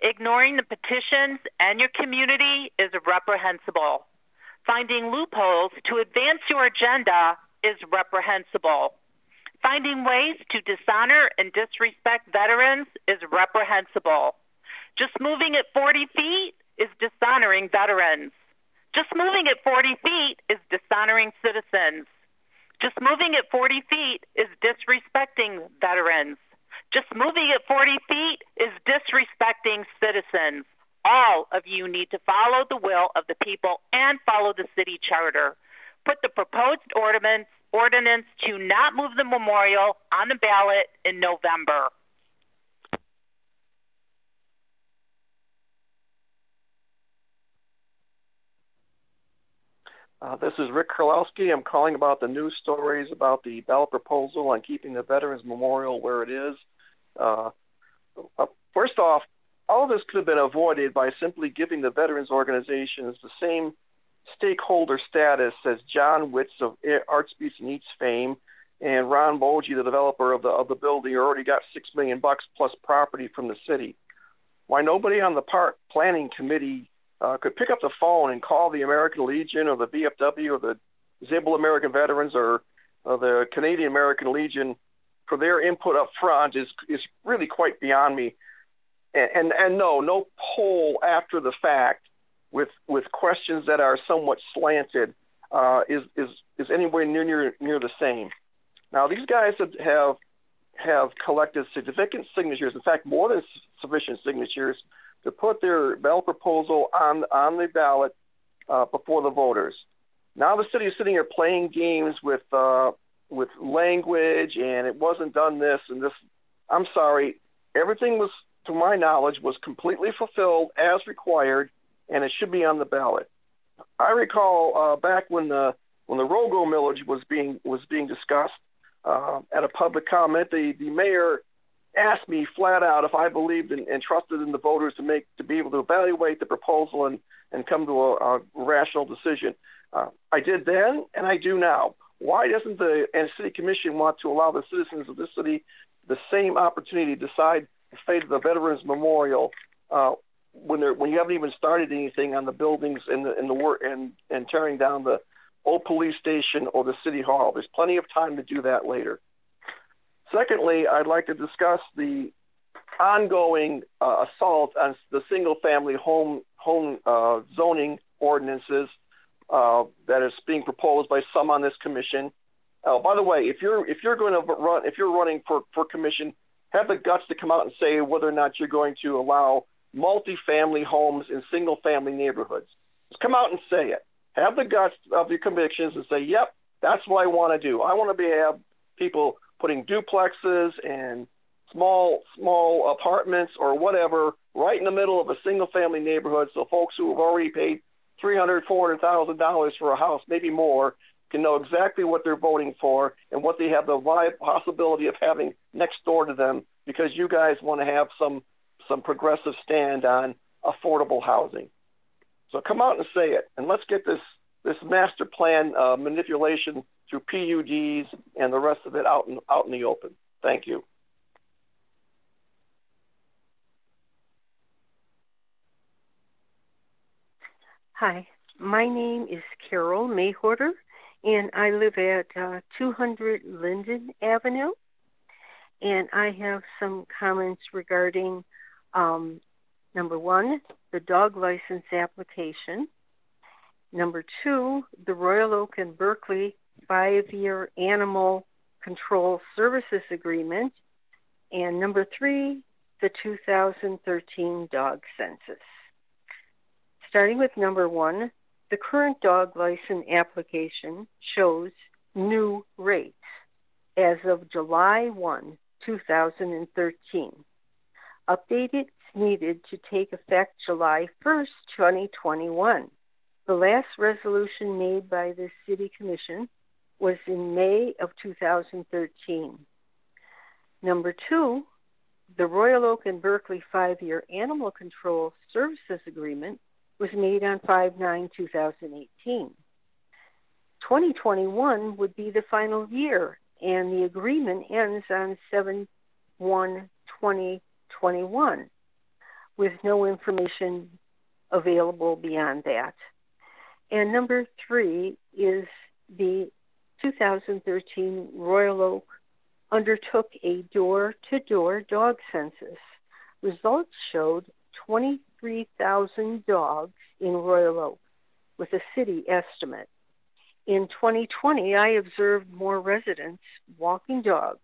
Ignoring the petitions and your community is reprehensible. Finding loopholes to advance your agenda is reprehensible. Finding ways to dishonor and disrespect veterans is reprehensible. Just moving at 40 feet is dishonoring veterans. Just moving at 40 feet is dishonoring citizens. Just moving at 40 feet is disrespecting veterans. Just moving at 40 feet is disrespecting citizens. All of you need to follow the will of the people and follow the city charter. Put the proposed ordinance to not move the memorial on the ballot in November. This is Rick Karlowski. I'm calling about the news stories about the ballot proposal on keeping the Veterans Memorial where it is. First off, all of this could have been avoided by simply giving the veterans organizations the same stakeholder status as John Witz of Arts, Beats, and Eats fame and Ron Bogie, the developer of the building, who already got $6 million plus property from the city. Why nobody on the park planning committee could pick up the phone and call the American Legion or the VFW or the Disabled American Veterans or the Canadian American Legion for their input up front is really quite beyond me. And no poll after the fact with questions that are somewhat slanted is anywhere near the same. Now these guys have collected significant signatures, in fact more than sufficient signatures, to put their ballot proposal on the ballot before the voters. Now the city is sitting here playing games with language, and it wasn't done this and this. I'm sorry, everything was, to my knowledge, was completely fulfilled as required, and it should be on the ballot. I recall back when the Rogo millage was being discussed at a public comment, the mayor asked me flat out if I believed and trusted in the voters to be able to evaluate the proposal and come to a rational decision. I did then, and I do now. Why doesn't the city commission want to allow the citizens of this city the same opportunity to decide the fate of the Veterans Memorial when you haven't even started anything on the buildings and the work and tearing down the old police station or the city hall? There's plenty of time to do that later. Secondly, I'd like to discuss the ongoing assault on the single-family home zoning ordinances that is being proposed by some on this commission. By the way, if you're running for commission, have the guts to come out and say whether or not you're going to allow multi-family homes in single-family neighborhoods. Just come out and say it. Have the guts of your convictions and say, yep, that's what I want to do. I want to have people putting duplexes and small apartments or whatever right in the middle of a single-family neighborhood, so folks who have already paid $300,000, $400,000 for a house, maybe more, can know exactly what they're voting for and what they have the possibility of having next door to them, because you guys want to have some progressive stand on affordable housing. So come out and say it, and let's get this master plan manipulation through PUDs and the rest of it out in the open. Thank you. Hi, my name is Carol Mayhorter, and I live at 200 Linden Avenue. And I have some comments regarding, number one, the dog license application. Number two, the Royal Oak and Berkeley 5-year animal control services agreement. And number three, the 2013 dog census. Starting with number one, the current dog license application shows new rates as of July 1, 2013. Updated needed to take effect July 1st, 2021. The last resolution made by the City Commission was in May of 2013. Number 2, the Royal Oak and Berkeley 5-year Animal Control Services Agreement was made on 5/9/2018. 2021 would be the final year, and the agreement ends on 7/1/2021, with no information available beyond that. And number 3 is the 2013 Royal Oak undertook a door-to-door dog census. Results showed 23,000 dogs in Royal Oak, with a city estimate. In 2020, I observed more residents walking dogs.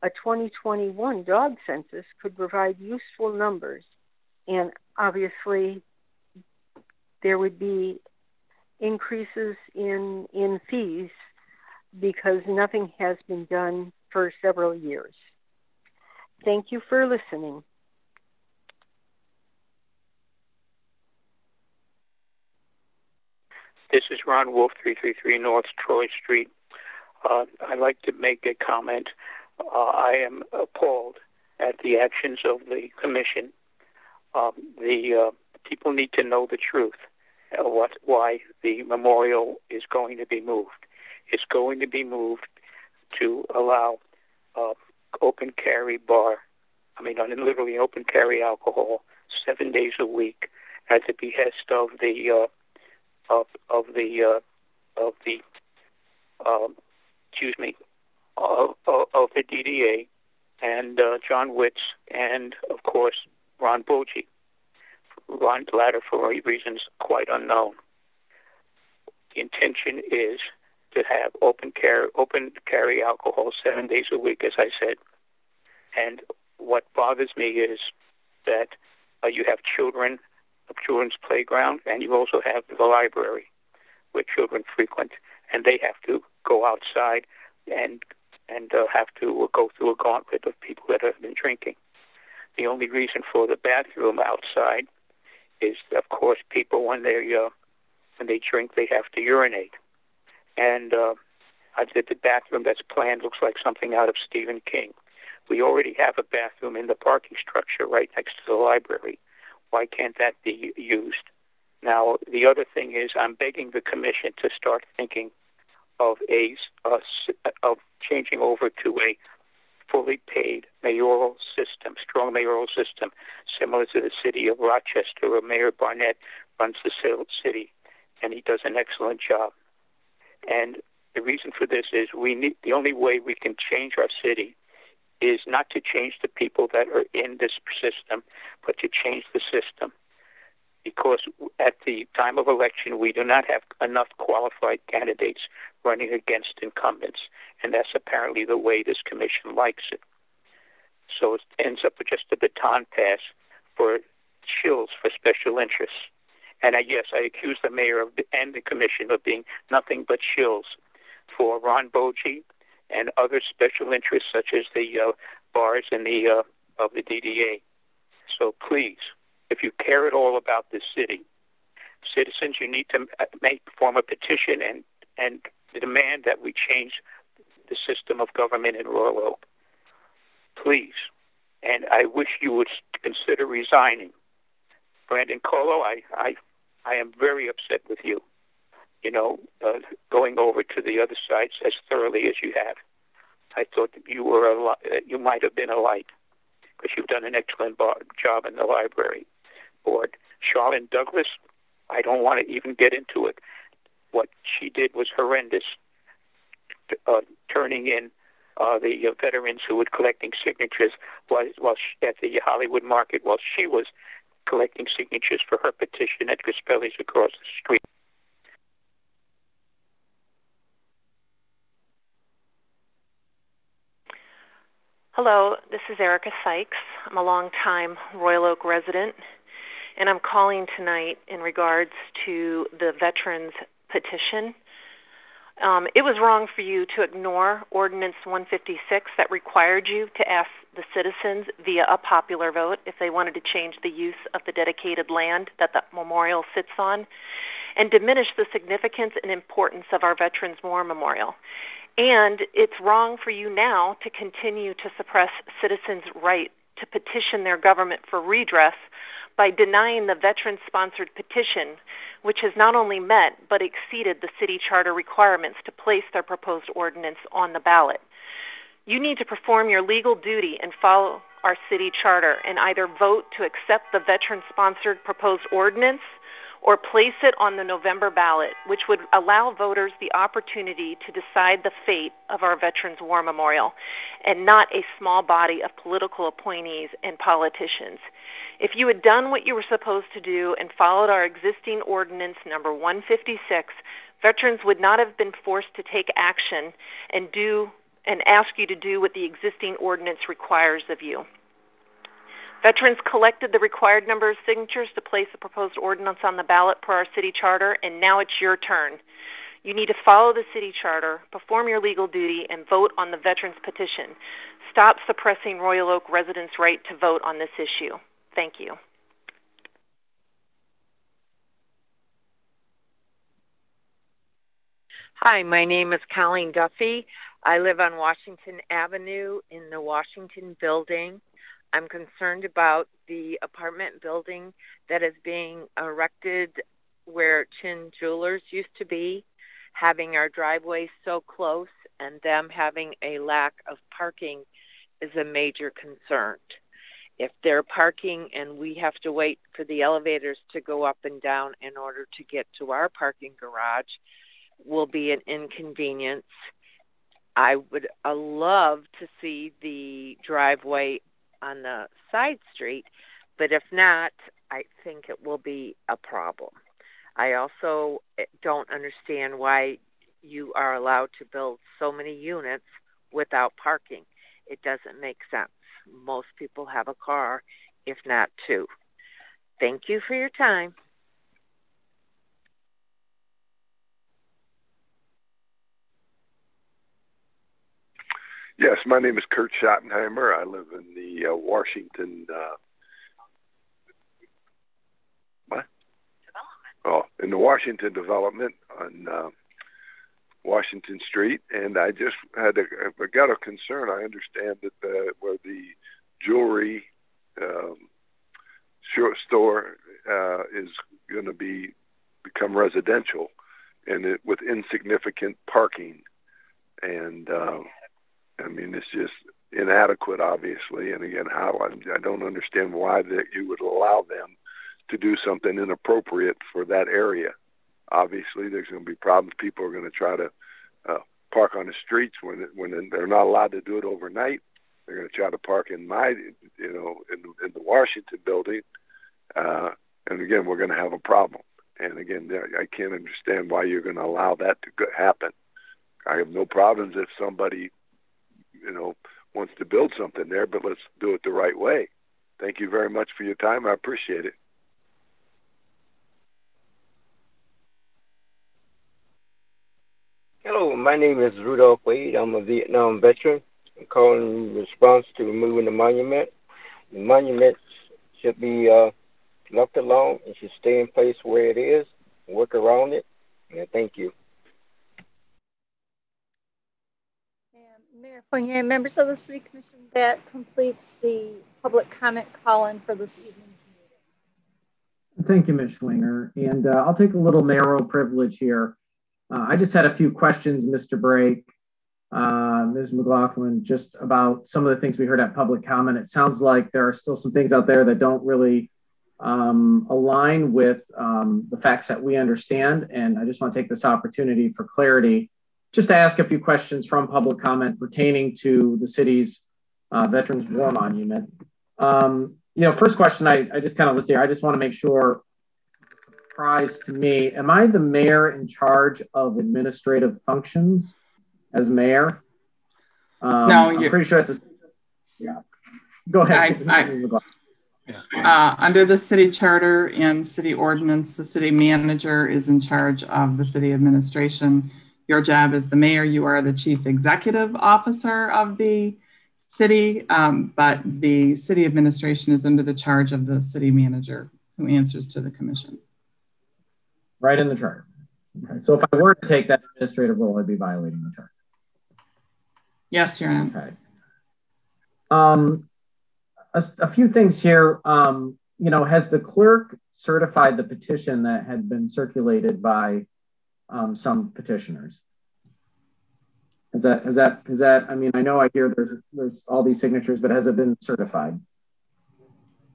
A 2021 dog census could provide useful numbers, and obviously there would be increases in fees because nothing has been done for several years. Thank you for listening. This is Ron Wolf, 333 North Troy Street. I'd like to make a comment. I am appalled at the actions of the commission. The people need to know the truth, why the memorial is going to be moved. It's going to be moved to allow open carry literally open carry alcohol 7 days a week at the behest of the DDA and John Witz and of course Ron Boji. Ron, the latter for reasons quite unknown. The intention is to have open carry alcohol 7 days a week, as I said. And what bothers me is that you have children's playground, and you also have the library where children frequent, and they have to go outside and have to go through a gauntlet of people that have been drinking. The only reason for the bathroom outside is, of course, people when they drink, they have to urinate. And I said the bathroom that's planned looks like something out of Stephen King. We already have a bathroom in the parking structure right next to the library. Why can't that be used? Now, the other thing is I'm begging the commission to start thinking of of changing over to a fully paid mayoral system, strong mayoral system, similar to the city of Rochester, where Mayor Barnett runs the city, and he does an excellent job. And the reason for this is the only way we can change our city is not to change the people that are in this system, but to change the system. Because at the time of election, we do not have enough qualified candidates running against incumbents, and that's apparently the way this commission likes it. So it ends up with just a baton pass for shills for special interests. And yes, I accuse the mayor and the commission of being nothing but shills for Ron Boji and other special interests such as the bars and of the DDA. So please, if you care at all about this city, citizens, you need to form a petition and demand that we change the system of government in Royal Oak. Please. And I wish you would consider resigning. Brandon Colo, I am very upset with you, going over to the other sides as thoroughly as you have. I thought that you might have been a light because you've done an excellent job in the library board. Charlene Douglas, I don't want to even get into it. What she did was horrendous, turning in the veterans who were collecting signatures while at the Hollywood Market while she was collecting signatures for her petition at Crispelli's across the street. Hello, this is Erica Sykes. I'm a longtime Royal Oak resident, and I'm calling tonight in regards to the veterans petition. It was wrong for you to ignore Ordinance 156 that required you to ask the citizens via a popular vote if they wanted to change the use of the dedicated land that the memorial sits on. and diminish the significance and importance of our Veterans War Memorial. And it's wrong for you now to continue to suppress citizens' right to petition their government for redress by denying the veteran-sponsored petition, which has not only met but exceeded the city charter requirements to place their proposed ordinance on the ballot. You need to perform your legal duty and follow our city charter and either vote to accept the veteran-sponsored proposed ordinance or place it on the November ballot, which would allow voters the opportunity to decide the fate of our Veterans War Memorial and not a small body of political appointees and politicians. If you had done what you were supposed to do and followed our existing ordinance number 156, veterans would not have been forced to take action and ask you to do what the existing ordinance requires of you. Veterans collected the required number of signatures to place the proposed ordinance on the ballot per our city charter, and now it's your turn. You need to follow the city charter, perform your legal duty, and vote on the veterans petition. Stop suppressing Royal Oak residents' right to vote on this issue. Thank you. Hi, my name is Colleen Duffy. I live on Washington Avenue in the Washington building. I'm concerned about the apartment building that is being erected where Chin Jewelers used to be, having our driveways so close and them having a lack of parking is a major concern. If they're parking and we have to wait for the elevators to go up and down in order to get to our parking garage, will be an inconvenience. I would love to see the driveway on the side street, but if not, I think it will be a problem. I also don't understand why you are allowed to build so many units without parking. It doesn't make sense. Most people have a car, if not two. Thank you for your time. Yes, my name is Kurt Schottenheimer. I live in the Washington in the Washington development on Washington Street, and I just I got a concern. I understand that where the jewelry store is going to become residential, and with insignificant parking, and I mean, it's just inadequate, obviously. And again, I don't understand why that you would allow them to do something inappropriate for that area. Obviously, there's going to be problems. People are going to try to park on the streets when they're not allowed to do it overnight. They're going to try to park in in the Washington building, and again, we're going to have a problem. And again, I can't understand why you're going to allow that to happen. I have no problems if somebody wants to build something there, but let's do it the right way. Thank you very much for your time. I appreciate it. Hello, my name is Rudolph Wade. I'm a Vietnam veteran. I'm calling in response to removing the monument. The monument should be left alone. It should stay in place where it is, work around it, and thank you. Mayor Fournier, members of the City Commission, that completes the public comment call-in for this evening's meeting. Thank you, Ms. Schwinger. And I'll take a little narrow privilege here. I just had a few questions, Mr. Brake, Ms. McLaughlin, just about some of the things we heard at public comment. It sounds like there are still some things out there that don't really align with the facts that we understand. And I just want to take this opportunity for clarity just to ask a few questions from public comment pertaining to the city's Veterans War Monument. First question I just kind of listed here. I just want to make sure, surprise to me, am I the mayor in charge of administrative functions as mayor? No, I'm pretty sure it's yeah. Go ahead. Under the city charter and city ordinance, the city manager is in charge of the city administration. Your job as the mayor, you are the chief executive officer of the city, but the city administration is under the charge of the city manager who answers to the commission. Right in the charter. Okay. So if I were to take that administrative role, I'd be violating the charter. Yes, Your Honor. Okay. A few things here. Has the clerk certified the petition that had been circulated by some petitioners? Has that? I mean, I know I hear there's all these signatures, but has it been certified?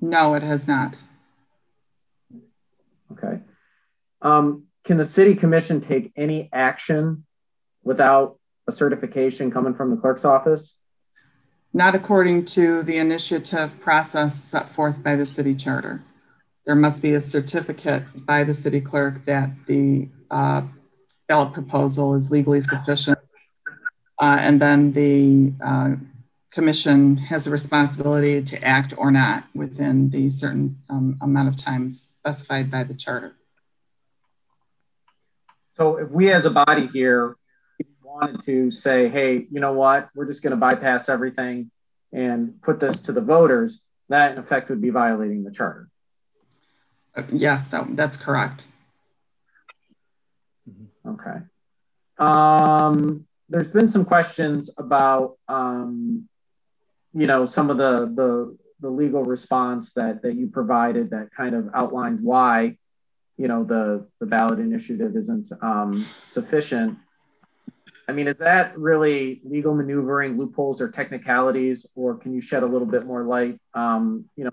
No, it has not. Okay. Can the city commission take any action without a certification coming from the clerk's office? Not according to the initiative process set forth by the city charter. There must be a certificate by the city clerk that the ballot proposal is legally sufficient. And then the commission has a responsibility to act or not within the certain amount of time specified by the charter. So if we as a body here wanted to say, hey, you know what, we're just going to bypass everything and put this to the voters, that in effect would be violating the charter. Yes, that's correct. Okay. There's been some questions about, some of the legal response that you provided that kind of outlines why, the ballot initiative isn't sufficient. I mean, is that really legal maneuvering, loopholes, or technicalities, or can you shed a little bit more light?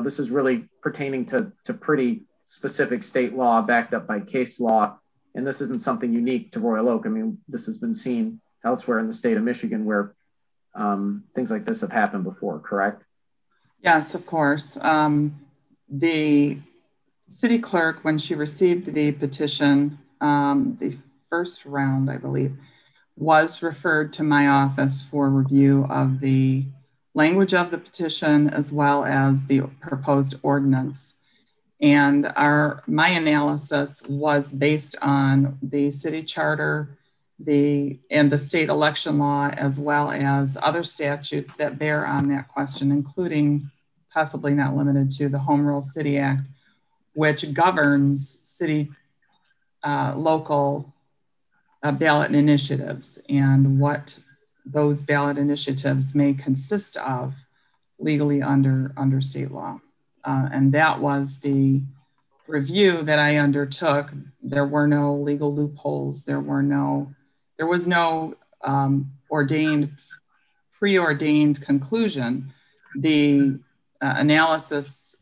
This is really pertaining to pretty specific state law backed up by case law, and this isn't something unique to Royal Oak. I mean, this has been seen elsewhere in the state of Michigan where things like this have happened before, correct? Yes, of course. The city clerk, when she received the petition, the first round, I believe, was referred to my office for review of the language of the petition as well as the proposed ordinance. And my analysis was based on the city charter, and the state election law, as well as other statutes that bear on that question, including, possibly not limited to, the Home Rule City Act, which governs city local ballot initiatives and what those ballot initiatives may consist of legally under state law. And that was the review that I undertook. There were no legal loopholes. There was no preordained conclusion. The analysis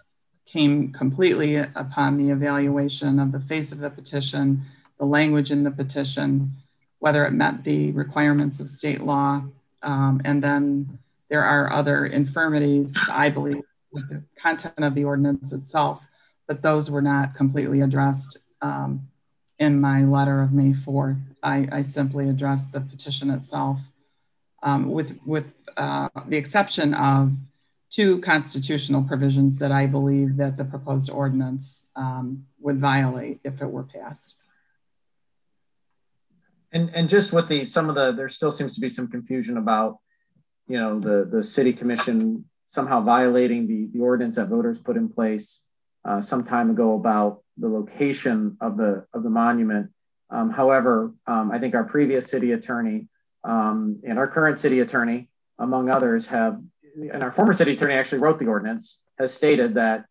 came completely upon the evaluation of the face of the petition, the language in the petition, whether it met the requirements of state law. And then there are other infirmities, I believe, with the content of the ordinance itself, but those were not completely addressed in my letter of May 4th. I simply addressed the petition itself with the exception of two constitutional provisions that I believe that the proposed ordinance would violate if it were passed. And just with there still seems to be some confusion about, the city commission somehow violating the ordinance that voters put in place some time ago about the location of the monument. However, I think our previous city attorney and our current city attorney, among others, and our former city attorney actually wrote the ordinance, has stated that,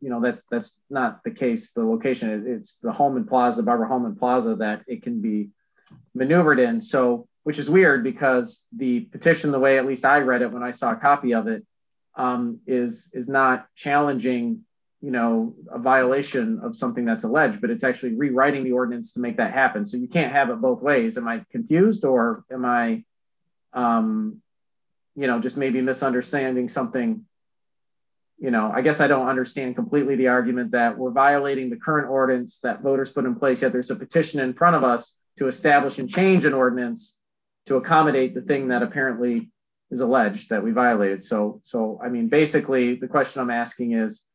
that's not the case. The location, it's the Holman Plaza, Barbara Holman Plaza, that it can be maneuvered in. So, which is weird because the petition, the way at least I read it when I saw a copy of it, is not challenging, a violation of something that's alleged, but it's actually rewriting the ordinance to make that happen. So you can't have it both ways. Am I confused, or am I, just maybe misunderstanding something? I guess I don't understand completely the argument that we're violating the current ordinance that voters put in place, yet there's a petition in front of us to establish and change an ordinance to accommodate the thing that apparently is alleged that we violated. So I mean, basically the question I'm asking is,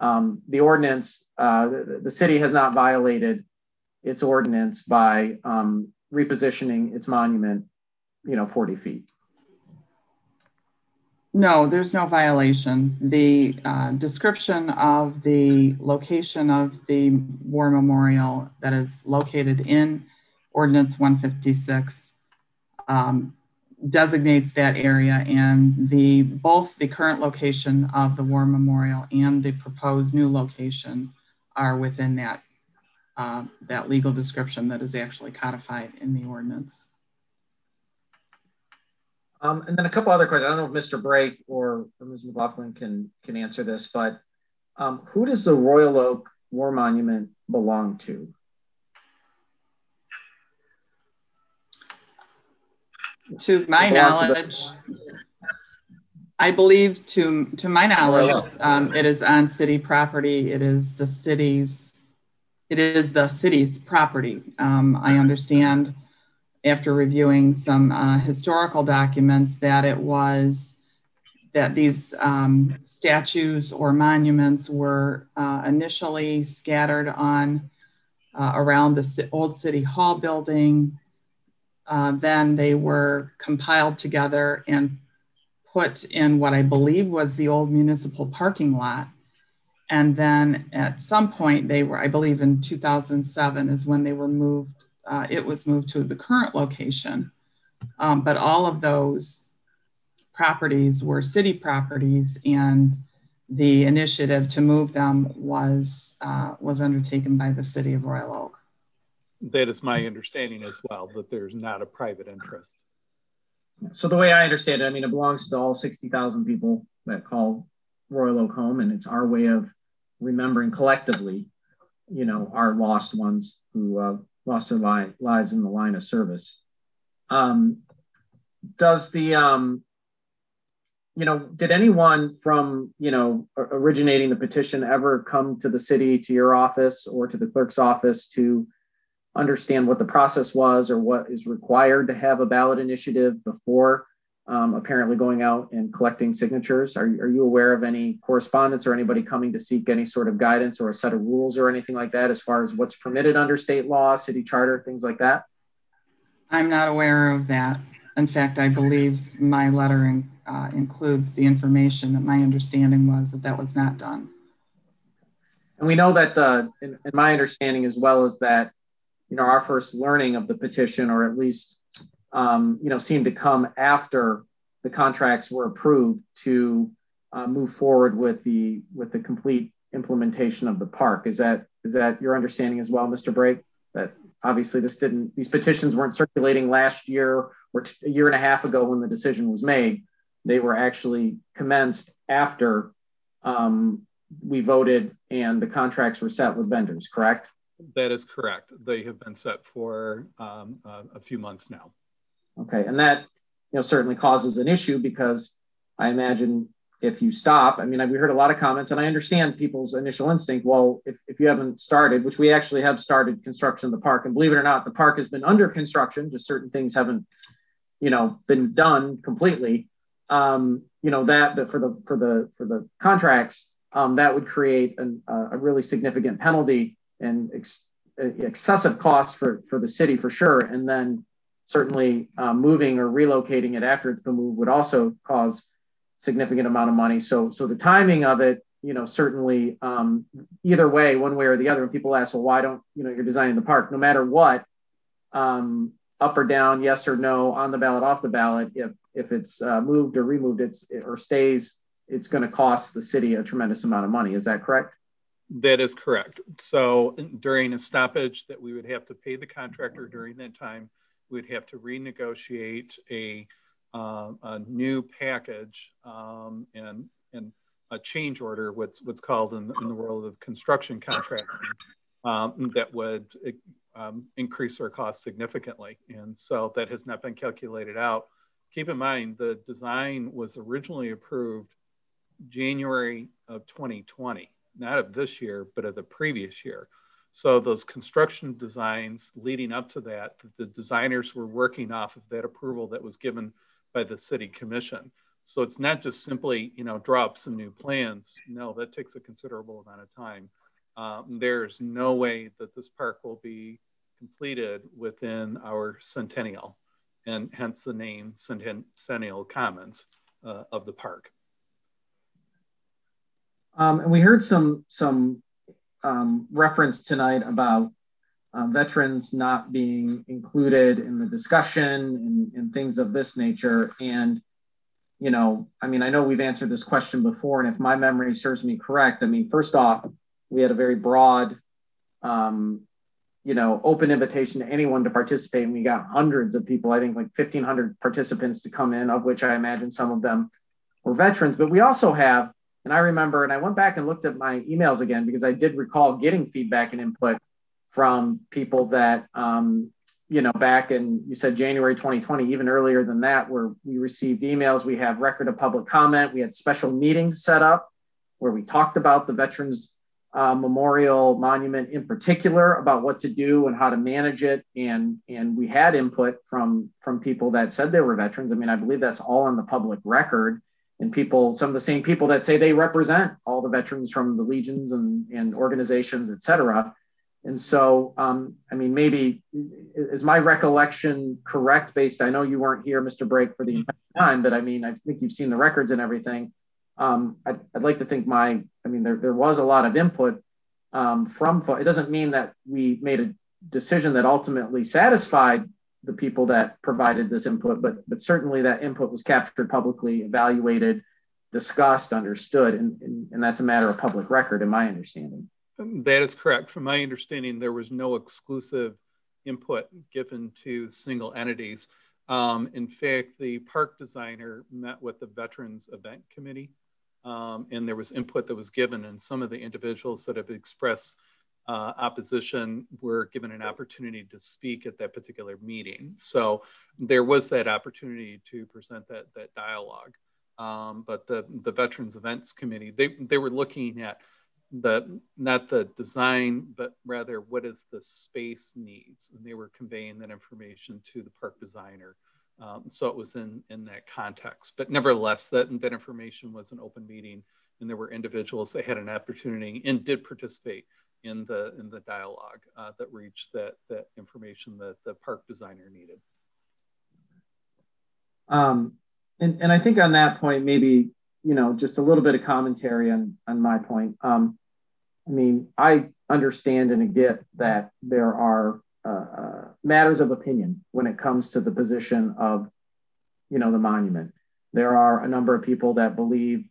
the ordinance, the city has not violated its ordinance by repositioning its monument, 40 feet. No, there's no violation. The description of the location of the war memorial that is located in Ordinance 156 designates that area, and both the current location of the war memorial and the proposed new location are within that legal description that is actually codified in the ordinance. And then a couple other questions. I don't know if Mr. Brake or Ms. McLaughlin can answer this, but who does the Royal Oak War Monument belong to? To my knowledge, I believe to my knowledge, it is on city property. It is the city's property. I understand after reviewing some historical documents that these statues or monuments were initially scattered on around the old City Hall building. Then they were compiled together and put in what I believe was the old municipal parking lot. And then at some point I believe in 2007 is when they were moved, it was moved to the current location. But all of those properties were city properties, and the initiative to move them was undertaken by the city of Royal Oak. That is my understanding as well, that there's not a private interest. So the way I understand it, I mean, it belongs to all 60,000 people that call Royal Oak home, and it's our way of remembering collectively, you know, our lost ones who lost their lives in the line of service. Does the, you know, did anyone from, you know, originating the petition ever come to the city, to your office or to the clerk's office to understand what the process was or what is required to have a ballot initiative before apparently going out and collecting signatures? Are you aware of any correspondence or anybody coming to seek any sort of guidance or a set of rules or anything like that as far as what's permitted under state law, city charter, things like that? I'm not aware of that. In fact, I believe my letter includes the information that my understanding was that was not done. And we know that in my understanding as well is that, you know, our first learning of the petition, or at least, you know, seemed to come after the contracts were approved to move forward with the complete implementation of the park. Is that your understanding as well, Mr. Brake? That obviously these petitions weren't circulating last year or a year and a half ago when the decision was made. They were actually commenced after we voted and the contracts were set with vendors, correct? That is correct. They have been set for a few months now. Okay, and that, you know, certainly causes an issue because I imagine if you stop, I mean, we heard a lot of comments, and I understand people's initial instinct. Well, if you haven't started, which we actually have started construction of the park, and believe it or not, the park has been under construction, just certain things haven't, you know, been done completely. You know, that for the contracts, that would create a really significant penalty and excessive costs for the city for sure. And then certainly moving or relocating it after it's been moved would also cause significant amount of money. So the timing of it, you know, certainly either way, one way or the other, when people ask, well, why don't, you know, you're designing the park, no matter what, up or down, yes or no, on the ballot, off the ballot, if it's moved or removed, or stays, it's going to cost the city a tremendous amount of money. Is that correct? That is correct. So during a stoppage that we would have to pay the contractor during that time, we'd have to renegotiate a new package and a change order, what's called in the world of construction contracting, that would increase our costs significantly. And so that has not been calculated out. Keep in mind, the design was originally approved January of 2020, not of this year, but of the previous year. So those construction designs leading up to that, the designers were working off of that approval that was given by the city commission. So it's not just simply, you know, draw up some new plans. No, that takes a considerable amount of time. There's no way that this park will be completed within our centennial, and hence the name Centennial Commons. of the park. And we heard some reference tonight about veterans not being included in the discussion and things of this nature. And, you know, I mean, I know we've answered this question before, and if my memory serves me correct, I mean, first off, we had a very broad, you know, open invitation to anyone to participate. And we got hundreds of people, I think like 1,500 participants to come in, of which I imagine some of them were veterans. But we also have, and I remember, and I went back and looked at my emails again, because I did recall getting feedback and input from people that, you know, back in, you said January 2020, even earlier than that, where we received emails, we have record of public comment, we had special meetings set up where we talked about the Veterans Memorial Monument in particular, about what to do and how to manage it. And we had input from people that said they were veterans. I mean, I believe that's all on the public record. And people, some of the same people that say they represent all the veterans from the legions and organizations, et cetera. And so, I mean, maybe, is my recollection correct based, I know you weren't here, Mr. Brake, for the entire time, but I mean, I think you've seen the records and everything. I'd like to think there was a lot of input it doesn't mean that we made a decision that ultimately satisfied the people that provided this input, but certainly that input was captured publicly, evaluated, discussed, understood, and that's a matter of public record, in my understanding. That is correct. From my understanding, there was no exclusive input given to single entities. In fact, the park designer met with the Veterans Event Committee, and there was input that was given, and some of the individuals that have expressed opposition were given an opportunity to speak at that particular meeting. So there was that opportunity to present that dialogue. But the Veterans Events Committee, they were looking at not the design, but rather what is the space needs, and they were conveying that information to the park designer. So it was in that context, but nevertheless, that information was an open meeting, and there were individuals that had an opportunity and did participate in the dialogue that reached that information that the park designer needed. And I think on that point, maybe, you know, just a little bit of commentary on my point. I mean, I understand and get that there are matters of opinion when it comes to the position of, you know, the monument. There are a number of people that believe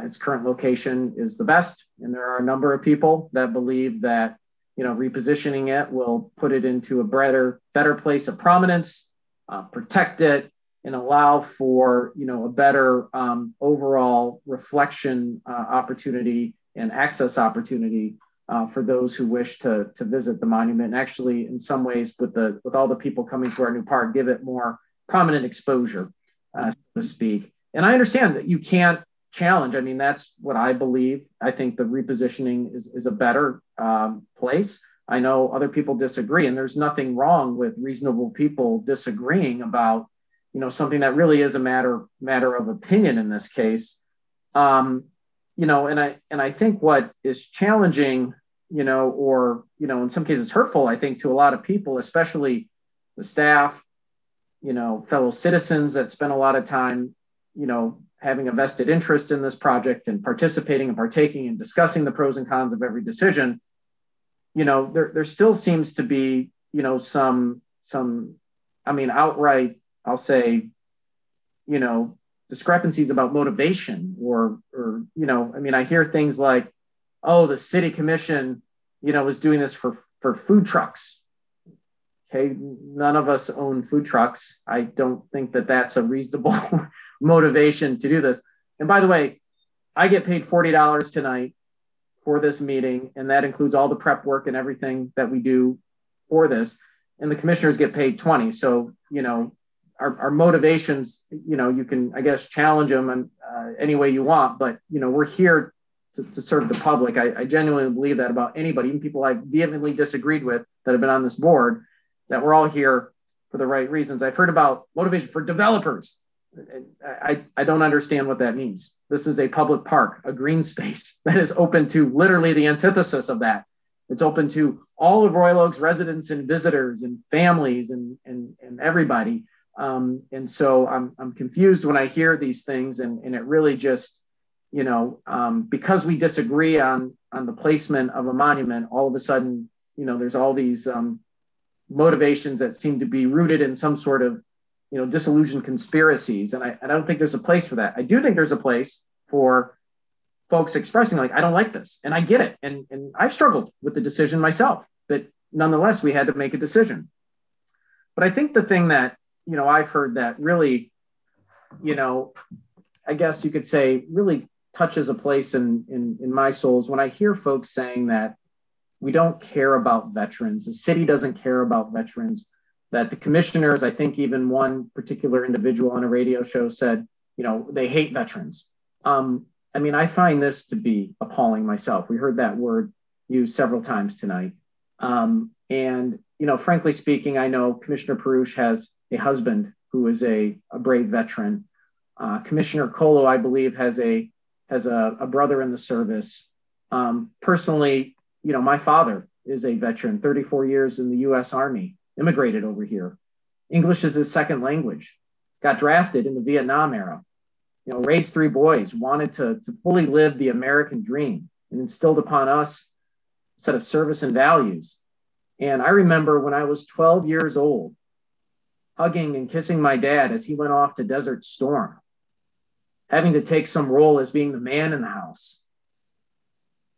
its current location is the best, and there are a number of people that believe that, you know, repositioning it will put it into a better place of prominence, protect it, and allow for, you know, a better overall reflection opportunity and access opportunity for those who wish to visit the monument. And actually, in some ways, with all the people coming to our new park, give it more prominent exposure, so to speak. And I understand that you can't challenge. I mean, that's what I believe. I think the repositioning is a better place. I know other people disagree, and there's nothing wrong with reasonable people disagreeing about, you know, something that really is a matter of opinion in this case. You know, and I think what is challenging, you know, or, you know, in some cases hurtful, I think, to a lot of people, especially the staff, you know, fellow citizens that spend a lot of time, you know, having a vested interest in this project and participating and partaking and discussing the pros and cons of every decision. You know, there still seems to be, you know, some, I mean, outright, I'll say, you know, discrepancies about motivation or, you know, I mean, I hear things like, oh, the city commission, you know, was doing this for food trucks. Okay, none of us own food trucks. I don't think that that's a reasonable motivation to do this. And by the way, I get paid $40 tonight for this meeting, and that includes all the prep work and everything that we do for this. And the commissioners get paid $20. So, you know, our motivations, you know, you can, I guess, challenge them in any way you want, but, you know, we're here to serve the public. I genuinely believe that about anybody, even people I vehemently disagreed with that have been on this board, that we're all here for the right reasons. I've heard about motivation for developers. I don't understand what that means. This is a public park, a green space that is open to literally the antithesis of that. It's open to all of Royal Oak's residents and visitors and families and everybody. And so I'm confused when I hear these things, and it really just, because we disagree on the placement of a monument, all of a sudden, there's all these motivations that seem to be rooted in some sort of, disillusioned conspiracies. And I don't think there's a place for that. I do think there's a place for folks expressing like, I don't like this, and I get it. And I've struggled with the decision myself, but nonetheless, we had to make a decision. But I think the thing that, I've heard that really, I guess you could say really touches a place in my soul is when I hear folks saying that we don't care about veterans, the city doesn't care about veterans, that the commissioners, I think even one particular individual on a radio show said, they hate veterans. I find this to be appalling myself. We heard that word used several times tonight. And frankly speaking, I know Commissioner Perush has a husband who is a brave veteran. Commissioner Colo, I believe, has a brother in the service. Personally, my father is a veteran, 34 years in the U.S. Army, immigrated over here. English is his second language, got drafted in the Vietnam era, raised 3 boys, wanted to fully live the American dream, and instilled upon us a set of service and values. And I remember when I was 12 years old, hugging and kissing my dad as he went off to Desert Storm, having to take some role as being the man in the house,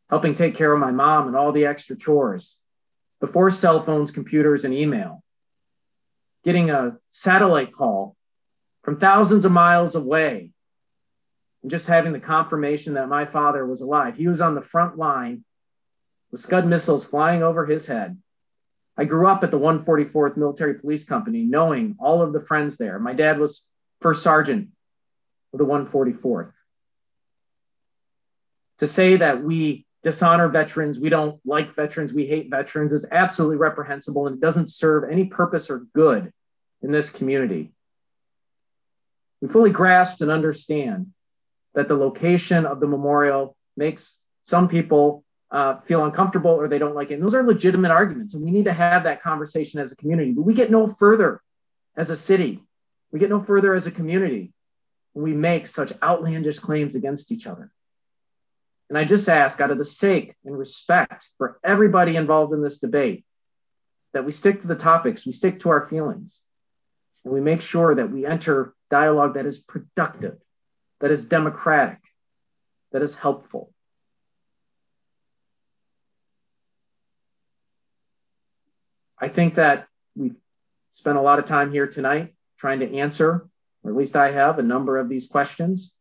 helping take care of my mom and all the extra chores, before cell phones, computers, and email, getting a satellite call from thousands of miles away, and just having the confirmation that my father was alive. He was on the front line with Scud missiles flying over his head. I grew up at the 144th Military Police Company, knowing all of the friends there. My dad was first sergeant of the 144th. To say that we dishonor veterans, we don't like veterans, we hate veterans is absolutely reprehensible, and it doesn't serve any purpose or good in this community. We fully grasp and understand that the location of the memorial makes some people feel uncomfortable or they don't like it. And those are legitimate arguments, and we need to have that conversation as a community. But we get no further as a city. We get no further as a community when we make such outlandish claims against each other. And I just ask, out of the sake and respect for everybody involved in this debate, that we stick to the topics, we stick to our feelings, and we make sure that we enter dialogue that is productive, that is democratic, that is helpful. I think that we've spent a lot of time here tonight trying to answer, or at least I have, a number of these questions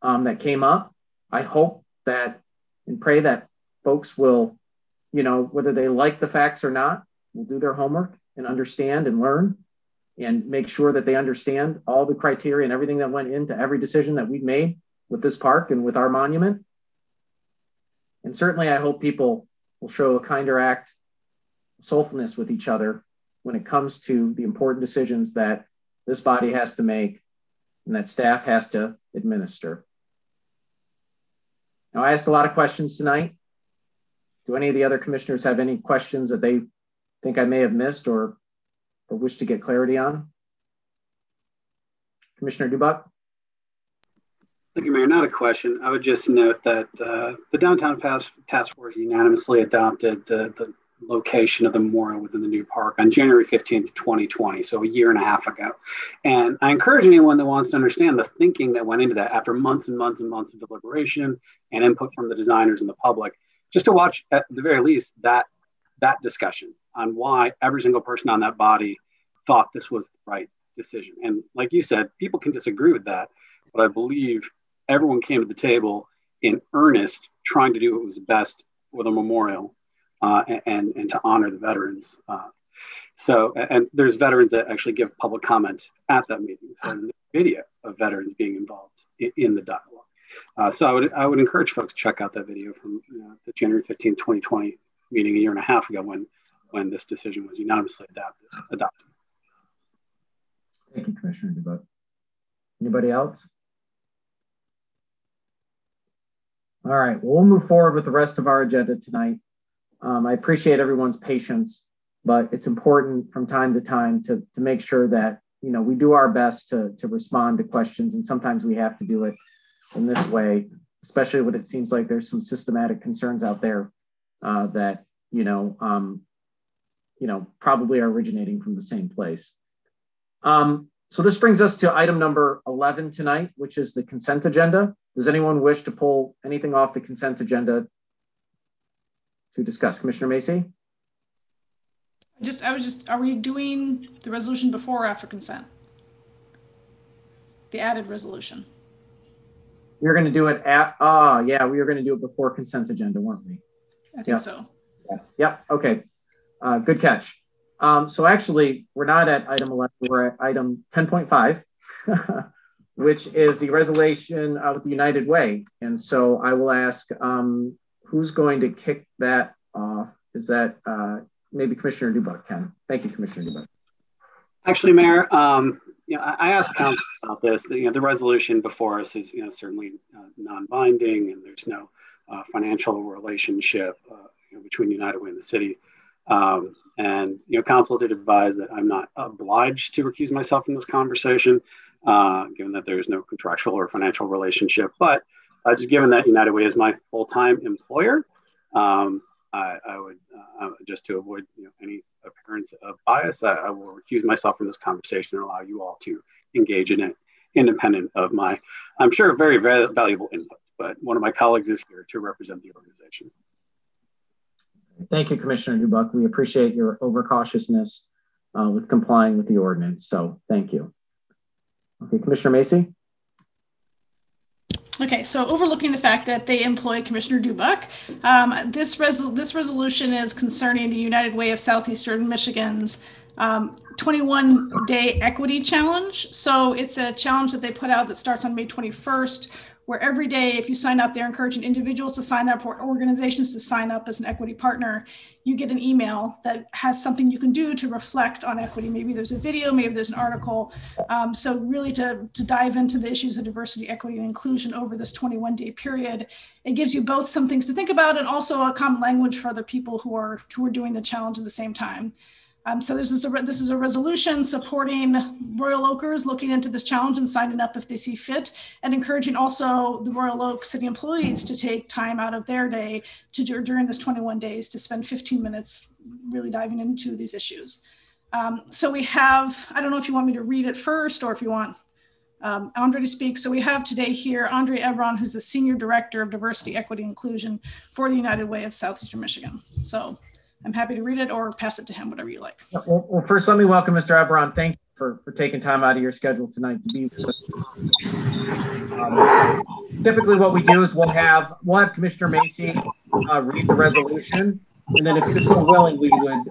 that came up. I hope that and pray that folks will, whether they like the facts or not, will do their homework and understand and learn and make sure that they understand all the criteria and everything that went into every decision that we've made with this park and with our monument. And certainly I hope people will show a kinder act of soulfulness with each other when it comes to the important decisions that this body has to make and that staff has to administer. Now, I asked a lot of questions tonight. Do any of the other commissioners have any questions that they think I may have missed or wish to get clarity on? Commissioner Dubuck? Thank you, Mayor. Not a question. I would just note that the Downtown Task Force unanimously adopted the location of the memorial within the new park on January 15th, 2020, so a year and a half ago. And I encourage anyone that wants to understand the thinking that went into that after months and months and months of deliberation and input from the designers and the public, just to watch at the very least that discussion on why every single person on that body thought this was the right decision. And like you said, people can disagree with that, but I believe everyone came to the table in earnest, trying to do what was best with a memorial and to honor the veterans. And there's veterans that actually give public comment at that meeting. So there's a video of veterans being involved in the dialogue. So I would encourage folks to check out that video from the January 15, 2020 meeting a year and a half ago when this decision was unanimously adopted. Thank you, Commissioner Dubuck. Anybody else? All right, well, we'll move forward with the rest of our agenda tonight. I appreciate everyone's patience, but it's important from time to time to make sure that we do our best to respond to questions, and sometimes we have to do it in this way, especially when it seems like there's some systematic concerns out there that, probably are originating from the same place. So this brings us to item number 11 tonight, which is the consent agenda. Does anyone wish to pull anything off the consent agenda to discuss? Commissioner Macy? Are we doing the resolution before or after consent? The added resolution. We're going to do it we were going to do it before consent agenda, weren't we? I think so. Yeah. Yep. Okay. Good catch. So actually, we're not at item 11, we're at item 10.5, which is the resolution with the United Way. And so I will ask who's going to kick that off. Is that maybe Commissioner Dubuck can? Thank you, Commissioner Dubuck. Actually, Mayor, I asked council about this. The resolution before us is, certainly non-binding, and there's no financial relationship between United Way and the city. And council did advise that I'm not obliged to recuse myself from this conversation, given that there is no contractual or financial relationship. But just given that United Way is my full-time employer, I would just to avoid any appearance of bias, I will recuse myself from this conversation and allow you all to engage in it, independent of my, I'm sure, very, very valuable input. But one of my colleagues is here to represent the organization. Thank you, Commissioner Dubuck. We appreciate your overcautiousness with complying with the ordinance. So thank you. Okay, Commissioner Macy. Okay, so overlooking the fact that they employ Commissioner Dubuck, this resolution is concerning the United Way of Southeastern Michigan's 21-day equity challenge. So it's a challenge that they put out that starts on May 21st, where every day, if you sign up, they're encouraging individuals to sign up or organizations to sign up as an equity partner. You get an email that has something you can do to reflect on equity. Maybe there's a video, maybe there's an article. So really to dive into the issues of diversity, equity, and inclusion over this 21-day period. It gives you both some things to think about and also a common language for other people who are doing the challenge at the same time. So this is a resolution supporting Royal Oakers looking into this challenge and signing up if they see fit, and encouraging also the Royal Oak City employees to take time out of their day to do during this 21 days to spend 15 minutes really diving into these issues. So we have, I don't know if you want me to read it first or if you want Andre to speak. So we have today here Andre Ebron, who's the Senior Director of Diversity, Equity, and Inclusion for the United Way of Southeastern Michigan. So I'm happy to read it or pass it to him, whatever you like. Well, first, let me welcome Mr. Ebron. Thank you for taking time out of your schedule tonight to be with us. Typically, what we do is we'll have Commissioner Macy read the resolution, and then if you're so willing, we would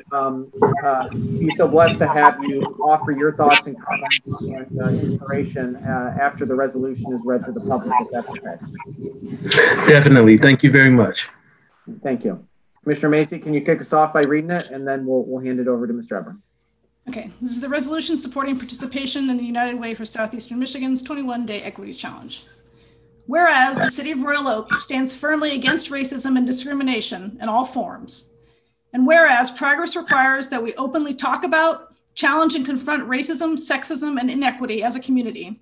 be so blessed to have you offer your thoughts and comments and inspiration after the resolution is read to the public, if that's okay. Definitely. Thank you very much. Thank you. Commissioner Macy, can you kick us off by reading it, and then we'll hand it over to Mr. Ebron. Okay, this is the resolution supporting participation in the United Way for Southeastern Michigan's 21-day equity challenge. Whereas the City of Royal Oak stands firmly against racism and discrimination in all forms, and whereas progress requires that we openly talk about, challenge, and confront racism, sexism, and inequity as a community.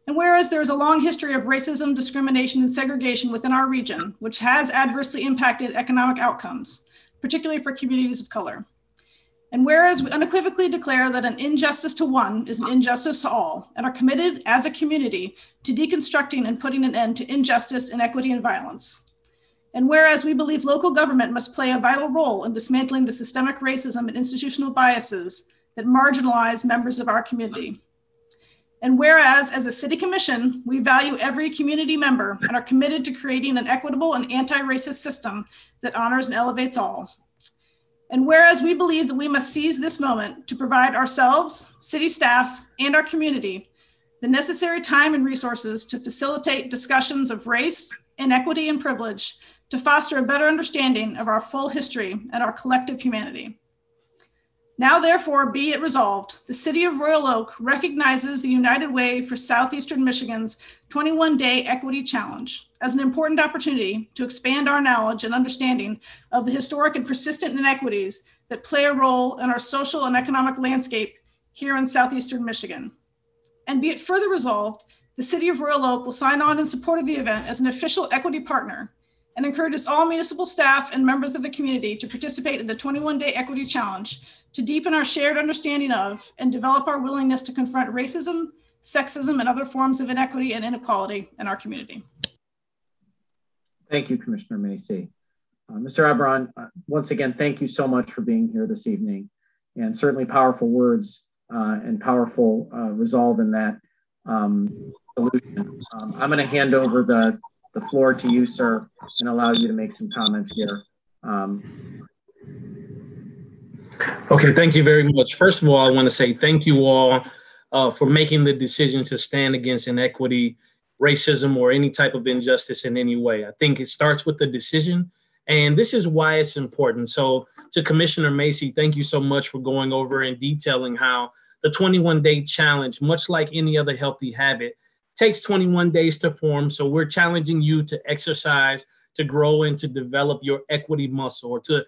And whereas there is a long history of racism, discrimination, and segregation within our region, which has adversely impacted economic outcomes, particularly for communities of color. And whereas we unequivocally declare that an injustice to one is an injustice to all, and are committed as a community to deconstructing and putting an end to injustice, inequity, and violence. And whereas we believe local government must play a vital role in dismantling the systemic racism and institutional biases that marginalize members of our community. And whereas, as a city commission, we value every community member and are committed to creating an equitable and anti-racist system that honors and elevates all. And whereas we believe that we must seize this moment to provide ourselves, city staff, and our community the necessary time and resources to facilitate discussions of race, inequity, and privilege to foster a better understanding of our full history and our collective humanity. Now, therefore, be it resolved, the City of Royal Oak recognizes the United Way for Southeastern Michigan's 21-day equity challenge as an important opportunity to expand our knowledge and understanding of the historic and persistent inequities that play a role in our social and economic landscape here in Southeastern Michigan. And be it further resolved, the City of Royal Oak will sign on in support of the event as an official equity partner and encourages all municipal staff and members of the community to participate in the 21-day equity challenge to deepen our shared understanding of and develop our willingness to confront racism, sexism, and other forms of inequity and inequality in our community. Thank you, Commissioner Macy. Mr. Ebron, once again, thank you so much for being here this evening, and certainly powerful words and powerful resolve in that solution. I'm going to hand over the floor to you, sir, and allow you to make some comments here. Okay, thank you very much. First of all, I want to say thank you all for making the decision to stand against inequity, racism, or any type of injustice in any way. I think it starts with the decision, and this is why it's important. So to Commissioner Macy, thank you so much for going over and detailing how the 21-day challenge, much like any other healthy habit, takes 21 days to form. So we're challenging you to exercise, to grow, and to develop your equity muscle, or to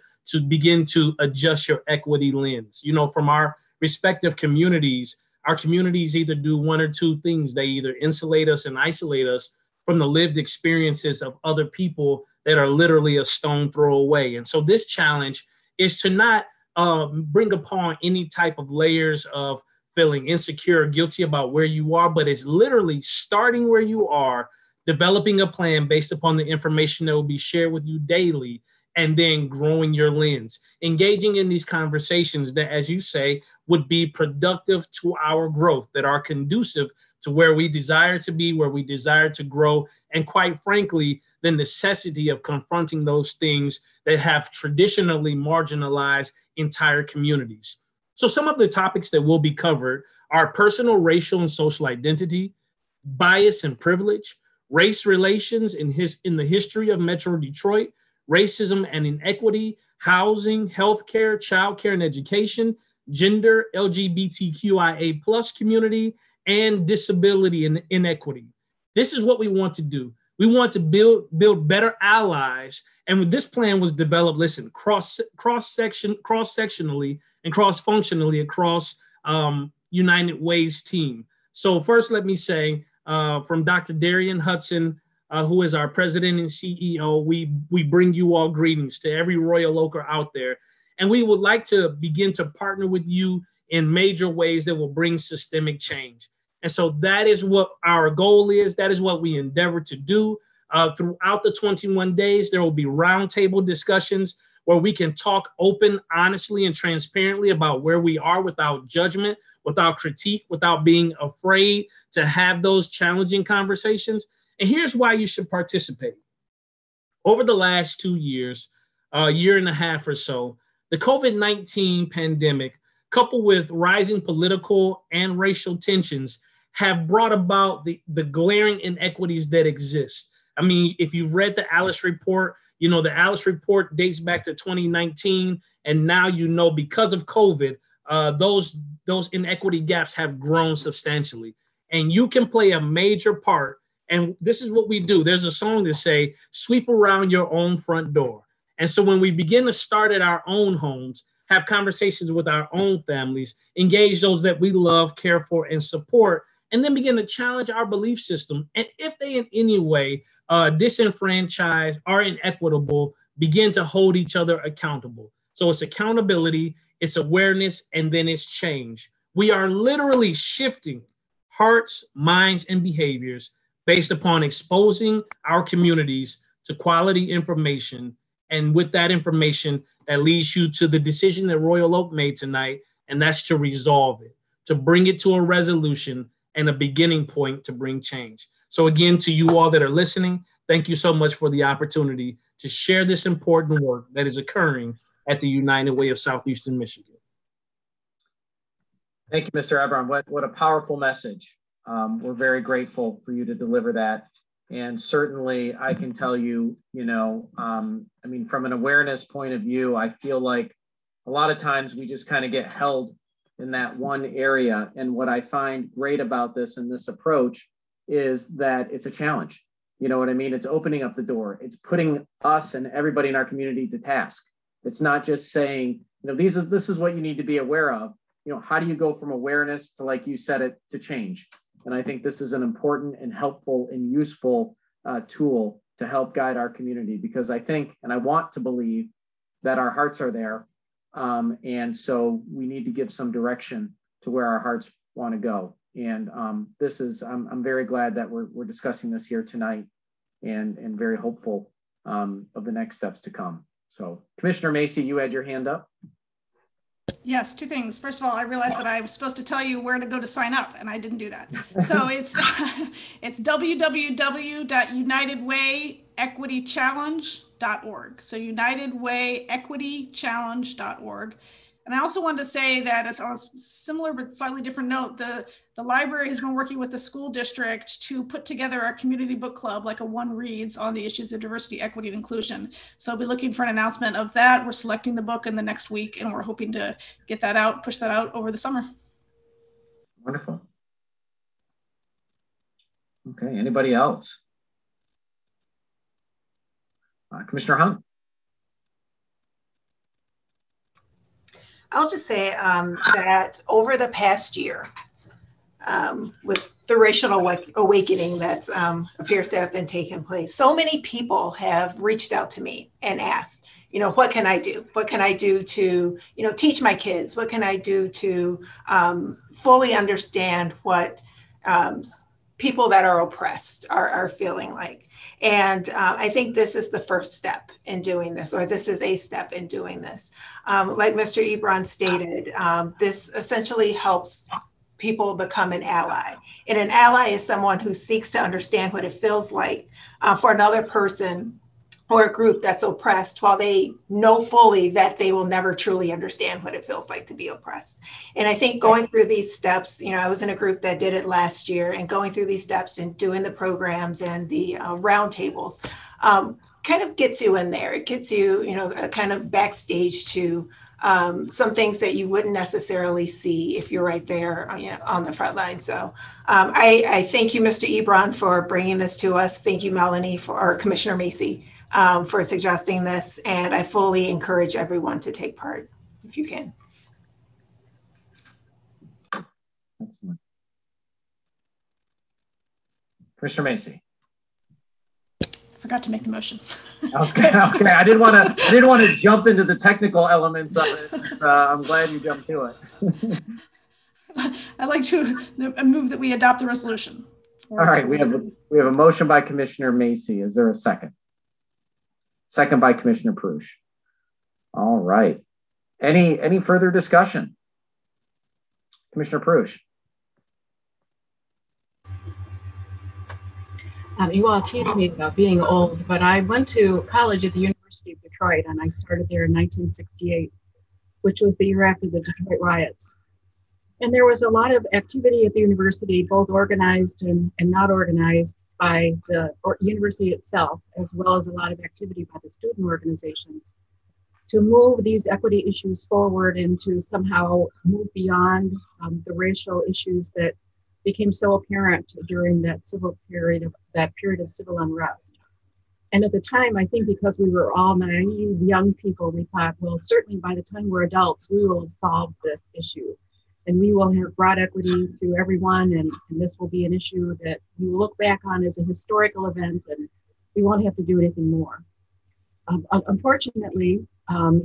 begin to adjust your equity lens. You know, from our respective communities, our communities either do one or two things. They either insulate us and isolate us from the lived experiences of other people that are literally a stone throw away. And so this challenge is to not bring upon any type of layers of feeling insecure or guilty about where you are, but it's literally starting where you are, developing a plan based upon the information that will be shared with you daily, and then growing your lens, engaging in these conversations that, as you say, would be productive to our growth, that are conducive to where we desire to be, where we desire to grow, and quite frankly, the necessity of confronting those things that have traditionally marginalized entire communities. So some of the topics that will be covered are personal, racial, and social identity, bias and privilege, race relations in the history of Metro Detroit, racism and inequity, housing, healthcare, childcare and education, gender, LGBTQIA+ community, and disability and inequity. This is what we want to do. We want to build better allies. And when this plan was developed, listen, cross-sectionally and cross-functionally across United Way's team. So first, let me say, from Dr. Darian Hudson, who is our president and CEO, we bring you all greetings to every Royal Oaker out there. And we would like to begin to partner with you in major ways that will bring systemic change. And so that is what our goal is. That is what we endeavor to do. Throughout the 21 days, there will be roundtable discussions where we can talk open, honestly, and transparently about where we are without judgment, without critique, without being afraid to have those challenging conversations. And here's why you should participate. Over the last 2 years, a year and a half or so, the COVID-19 pandemic, coupled with rising political and racial tensions, have brought about the glaring inequities that exist. I mean, if you've read the Alice Report, you know, the Alice Report dates back to 2019. And now, you know, because of COVID, those inequity gaps have grown substantially. And you can play a major part. And this is what we do. There's a song that say, sweep around your own front door. And so when we begin to start at our own homes, have conversations with our own families, engage those that we love, care for, and support, and then begin to challenge our belief system. And if they in any way disenfranchise or inequitable, begin to hold each other accountable. So it's accountability, it's awareness, and then it's change. We are literally shifting hearts, minds, and behaviors based upon exposing our communities to quality information. And with that information, that leads you to the decision that Royal Oak made tonight, and that's to resolve it, to bring it to a resolution and a beginning point to bring change. So again, to you all that are listening, thank you so much for the opportunity to share this important work that is occurring at the United Way of Southeastern Michigan. Thank you, Mr. Ebron. What a powerful message. We're very grateful for you to deliver that. And certainly I can tell you, you know, I mean, from an awareness point of view, I feel like a lot of times we just kind of get held in that one area. And what I find great about this and this approach is that it's a challenge. You know what I mean? It's opening up the door. It's putting us and everybody in our community to task. It's not just saying, you know, this is what you need to be aware of. how do you go from awareness to, like you said it, to change? And I think this is an important and helpful and useful tool to help guide our community, because I think, and I want to believe, that our hearts are there. And so we need to give some direction to where our hearts want to go. And I'm very glad that we're discussing this here tonight, and very hopeful of the next steps to come. So Commissioner Macy, you had your hand up. Yes, two things. First of all, I realized that I was supposed to tell you where to go to sign up, and I didn't do that. So it's www.unitedwayequitychallenge.org. So unitedwayequitychallenge.org. And I also wanted to say that, as on a similar but slightly different note, the library has been working with the school district to put together our community book club, like a one reads on the issues of diversity, equity, and inclusion. So I'll be looking for an announcement of that. We're selecting the book in the next week, and we're hoping to get that out, push that out over the summer. Wonderful. Okay, anybody else? Commissioner Hunt. I'll just say that over the past year, with the racial awakening that appears to have been taking place, so many people have reached out to me and asked, what can I do? What can I do to, teach my kids? What can I do to fully understand what people that are oppressed are feeling like? And I think this is the first step in doing this, or this is a step in doing this. Like Mr. Ebron stated, this essentially helps people become an ally. And an ally is someone who seeks to understand what it feels like for another person or a group that's oppressed, while they know fully that they will never truly understand what it feels like to be oppressed. And I think going through these steps, I was in a group that did it last year, and going through these steps and doing the programs and the roundtables kind of gets you in there. It gets you, a kind of backstage to some things that you wouldn't necessarily see if you're right there, on the front line. So I thank you, Mr. Ebron, for bringing this to us. Thank you, Melanie, or Commissioner Macy, for suggesting this. And I fully encourage everyone to take part if you can. Excellent. Commissioner Macy. Forgot to make the motion. Okay, I didn't want to jump into the technical elements of it. I'm glad you jumped to it. I'd like to move that we adopt the resolution. All right, we have a motion by Commissioner Macy. Is there a second? Second by Commissioner Prush. All right. Any further discussion? Commissioner Prush. You all teased me about being old, but I went to college at the University of Detroit, and I started there in 1968, which was the year after the Detroit riots. And there was a lot of activity at the university, both organized and not organized by the university itself, as well as a lot of activity by the student organizations, to move these equity issues forward and to somehow move beyond the racial issues that became so apparent during that period of civil unrest. And at the time, I think because we were all naive young people, we thought, well, certainly by the time we're adults, we will have solved this issue. And we will have brought equity to everyone, and this will be an issue that we will look back on as a historical event, and we won't have to do anything more. Unfortunately,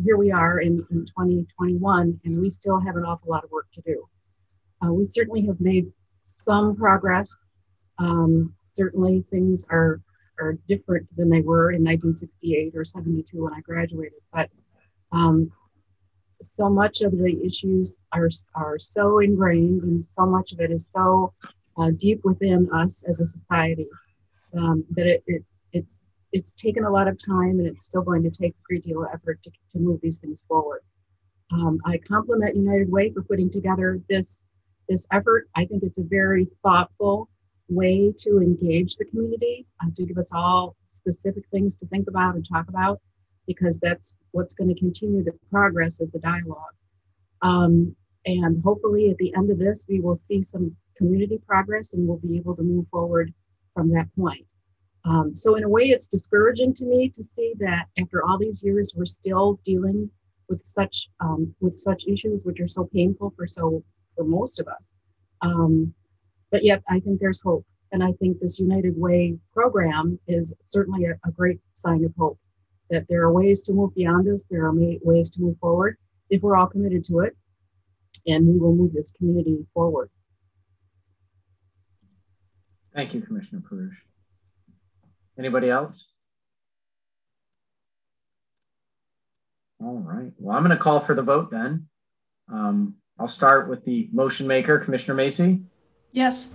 here we are in 2021, and we still have an awful lot of work to do. We certainly have made some progress. Certainly things are different than they were in 1968 or 72 when I graduated, but so much of the issues are so ingrained, and so much of it is so deep within us as a society that it's taken a lot of time, and it's still going to take a great deal of effort to move these things forward. I compliment United Way for putting together this effort. I think it's a very thoughtful way to engage the community, to give us all specific things to think about and talk about, because that's what's going to continue the progress as the dialogue. And hopefully at the end of this, we will see some community progress, and we'll be able to move forward from that point. So in a way, it's discouraging to me to see that after all these years, we're still dealing with such issues, which are so painful for most of us. But yet, I think there's hope, and I think this United Way program is certainly a great sign of hope. That there are ways to move beyond this. There are ways to move forward if we're all committed to it, and we will move this community forward. Thank you, Commissioner Perush. Anybody else? All right. Well, I'm going to call for the vote then. I'll start with the motion maker, Commissioner Macy. Yes.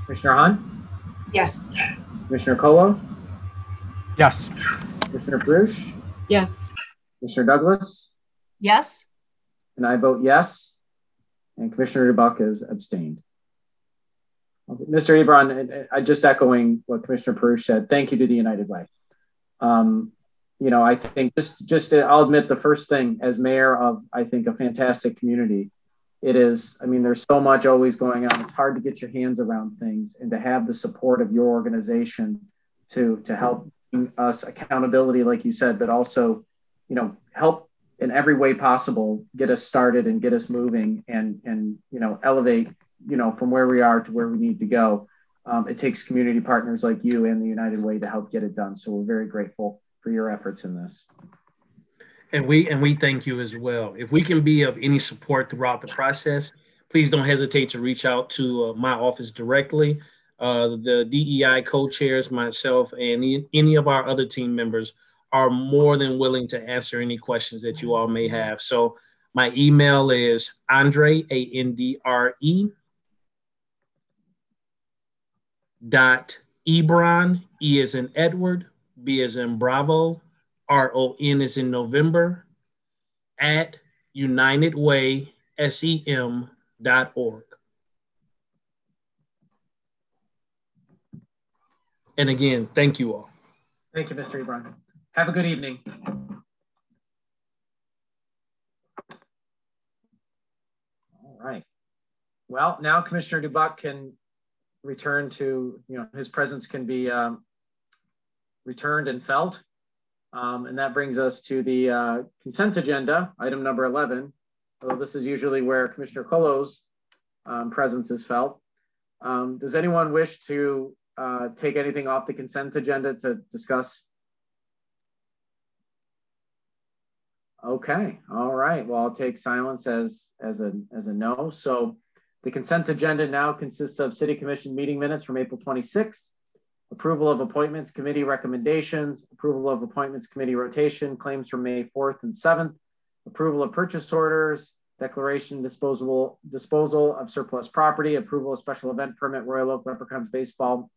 Commissioner Hunt? Yes. Commissioner Colo? Yes. Commissioner Perush? Yes. Commissioner Douglas? Yes. And I vote yes. And Commissioner DeBuck is abstained. Mr. Ebron, I just echoing what Commissioner Perush said, thank you to the United Way. You know, I think I'll admit the first thing as mayor of, I think, a fantastic community, it is, I mean, there's so much always going on. It's hard to get your hands around things, and to have the support of your organization to help us accountability, like you said, but also, you know, help in every way possible, get us started and get us moving and you know, elevate, you know, from where we are to where we need to go. It takes community partners like you and the United Way to help get it done. So we're very grateful for your efforts in this. And we thank you as well. If we can be of any support throughout the process, please don't hesitate to reach out to my office directly. The DEI co-chairs, myself, and any of our other team members are more than willing to answer any questions that you all may have. So my email is Andre, ANDRE, .Ebron, E as in Edward, B as in Bravo, RON as in November, at UnitedWaySEM.org. And again, thank you all. Thank you, Mr. Ebron. Have a good evening. All right. Well, now Commissioner DeBuck can return to, you know, his presence can be returned and felt. And that brings us to the consent agenda, item number 11. Although this is usually where Commissioner Colo's presence is felt. Does anyone wish to take anything off the consent agenda to discuss? Okay, all right. Well, I'll take silence as a no. So the consent agenda now consists of City Commission meeting minutes from April 26th, approval of appointments committee recommendations, approval of appointments committee rotation, claims from May 4th and 7th, approval of purchase orders, declaration disposal of surplus property, approval of special event permit Royal Oak Leprechauns Baseball,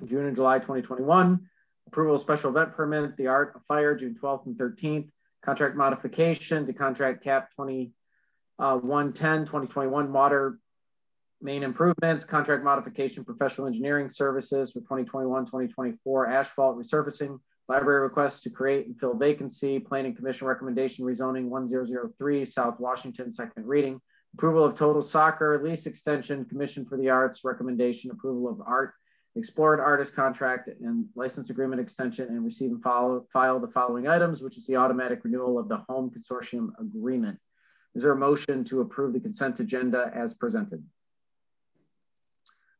June and July 2021, approval of special event permit The Art of Fire, June 12th and 13th, contract modification to contract cap 2110-2021 water main improvements, contract modification, professional engineering services for 2021-2024 asphalt resurfacing, library request to create and fill vacancy, planning commission recommendation rezoning 1003 South Washington, second reading, approval of total soccer lease extension, commission for the arts recommendation, approval of art explored artist contract and license agreement extension, and receive and file the following items, which is the automatic renewal of the home consortium agreement. Is there a motion to approve the consent agenda as presented?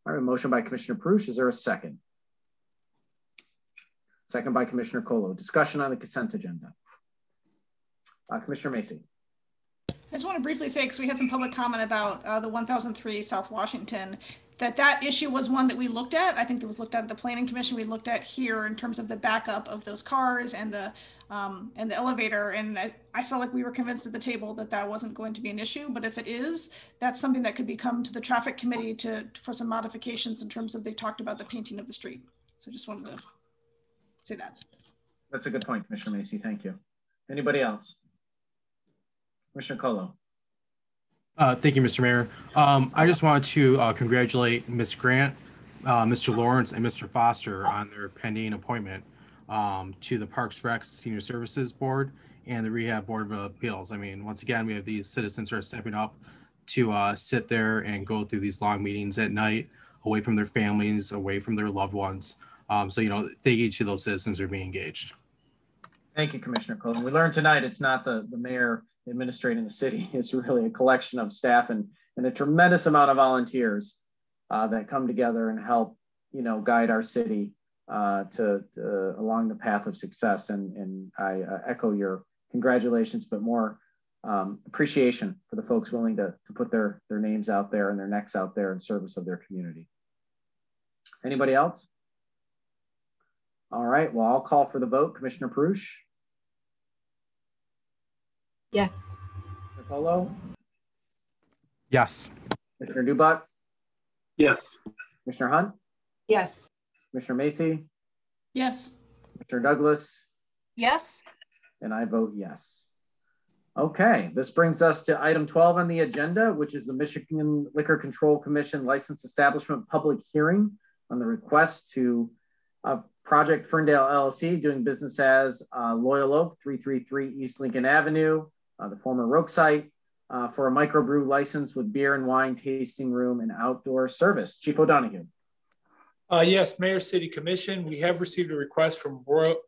All right, a motion by Commissioner Perush. Is there a second? Second by Commissioner Colo. Discussion on the consent agenda. Commissioner Macy. I just want to briefly say, because we had some public comment about the 1003 South Washington, that issue was one that we looked at. I think it was looked at the Planning Commission. We looked at here in terms of the backup of those cars and the elevator. And I felt like we were convinced at the table that that wasn't going to be an issue. But if it is, that's something that could become to the traffic committee for some modifications in terms of they talked about the painting of the street. So just wanted to say that. That's a good point, Commissioner Macy. Thank you. Anybody else? Commissioner Colo. Thank you, Mr. Mayor. I just wanted to congratulate Ms. Grant, Mr. Lawrence, and Mr. Foster on their pending appointment to the Parks Rec Senior Services Board and the Rehab Board of Appeals. I mean, once again, we have these citizens who are stepping up to sit there and go through these long meetings at night, away from their families, away from their loved ones. So, you know, thank you to those citizens who are being engaged. Thank you, Commissioner Colvin. We learned tonight it's not the mayor administrating the city. It's really a collection of staff and a tremendous amount of volunteers that come together and help, guide our city along the path of success. And I echo your congratulations, but more appreciation for the folks willing to put their names out there and their necks out there in service of their community. Anybody else? All right, well, I'll call for the vote. Commissioner Perush? Yes. Commissioner Polo? Yes. Commissioner Dubak? Yes. Commissioner Hunt? Yes. Commissioner Macy? Yes. Commissioner Douglas? Yes. And I vote yes. Okay, this brings us to item 12 on the agenda, which is the Michigan Liquor Control Commission License Establishment Public Hearing on the request to Project Ferndale LLC, doing business as Loyal Oak, 333 East Lincoln Avenue, the former WROK site, for a microbrew license with beer and wine tasting room and outdoor service. Chief O'Donoghue. Yes, Mayor, City Commission, we have received a request from